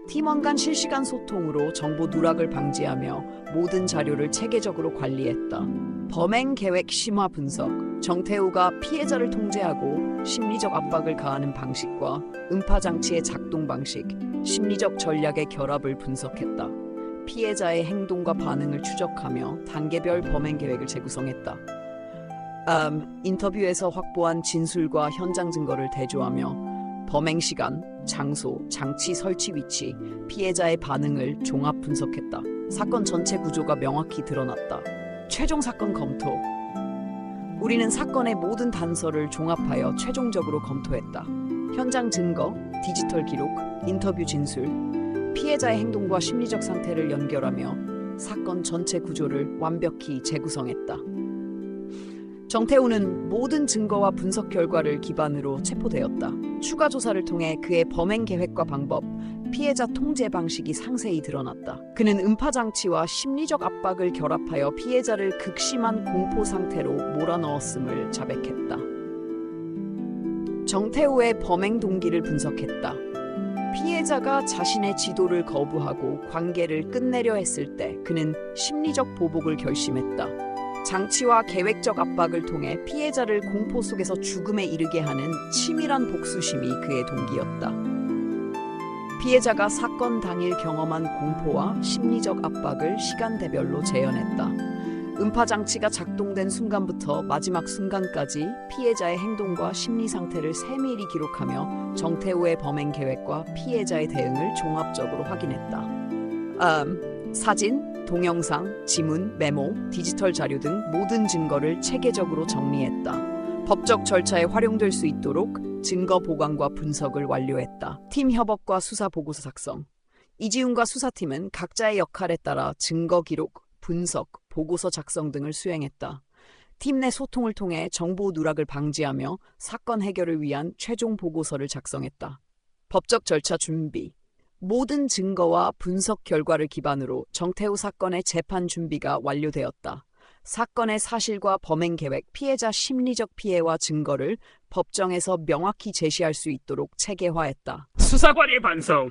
팀원 간 실시간 소통으로 정보 누락을 방지하며 모든 자료를 체계적으로 관리했다. 범행 계획 심화 분석, 정태우가 피해자를 통제하고 심리적 압박을 가하는 방식과 음파 장치의 작동 방식, 심리적 전략의 결합을 분석했다. 피해자의 행동과 반응을 추적하며 단계별 범행 계획을 재구성했다. 인터뷰에서 확보한 진술과 현장 증거를 대조하며 범행 시간, 장소, 장치 설치 위치, 피해자의 반응을 종합 분석했다. 사건 전체 구조가 명확히 드러났다. 최종 사건 검토. 우리는 사건의 모든 단서를 종합하여 최종적으로 검토했다. 현장 증거, 디지털 기록, 인터뷰 진술, 피해자의 행동과 심리적 상태를 연결하며 사건 전체 구조를 완벽히 재구성했다. 정태우는 모든 증거와 분석 결과를 기반으로 체포되었다. 추가 조사를 통해 그의 범행 계획과 방법, 피해자 통제 방식이 상세히 드러났다. 그는 음파 장치와 심리적 압박을 결합하여 피해자를 극심한 공포 상태로 몰아넣었음을 자백했다. 정태우의 범행 동기를 분석했다. 피해자가 자신의 지도를 거부하고 관계를 끝내려 했을 때 그는 심리적 보복을 결심했다. 장치와 계획적 압박을 통해 피해자를 공포 속에서 죽음에 이르게 하는 치밀한 복수심이 그의 동기였다. 피해자가 사건 당일 경험한 공포와 심리적 압박을 시간대별로 재현했다. 음파 장치가 작동된 순간부터 마지막 순간까지 피해자의 행동과 심리 상태를 세밀히 기록하며 정태우의 범행 계획과 피해자의 대응을 종합적으로 확인했다. 사진, 동영상, 지문, 메모, 디지털 자료 등 모든 증거를 체계적으로 정리했다. 법적 절차에 활용될 수 있도록 증거 보관과 분석을 완료했다. 팀 협업과 수사 보고서 작성. 이지훈과 수사팀은 각자의 역할에 따라 증거 기록, 분석, 보고서 작성 등을 수행했다. 팀 내 소통을 통해 정보 누락을 방지하며 사건 해결을 위한 최종 보고서를 작성했다. 법적 절차 준비. 모든 증거와 분석 결과를 기반으로 정태우 사건의 재판 준비가 완료되었다. 사건의 사실과 범행 계획, 피해자 심리적 피해와 증거를 법정에서 명확히 제시할 수 있도록 체계화했다. 수사관의 반성.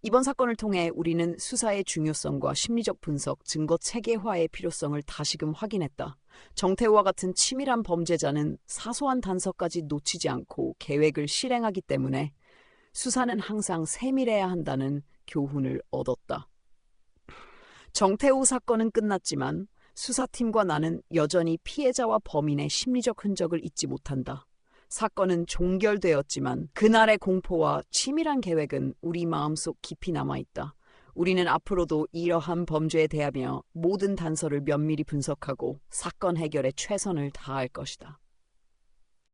이번 사건을 통해 우리는 수사의 중요성과 심리적 분석, 증거 체계화의 필요성을 다시금 확인했다. 정태우와 같은 치밀한 범죄자는 사소한 단서까지 놓치지 않고 계획을 실행하기 때문에 수사는 항상 세밀해야 한다는 교훈을 얻었다. 정태우 사건은 끝났지만 수사팀과 나는 여전히 피해자와 범인의 심리적 흔적을 잊지 못한다. 사건은 종결되었지만 그날의 공포와 치밀한 계획은 우리 마음속 깊이 남아있다. 우리는 앞으로도 이러한 범죄에 대하며 모든 단서를 면밀히 분석하고 사건 해결에 최선을 다할 것이다.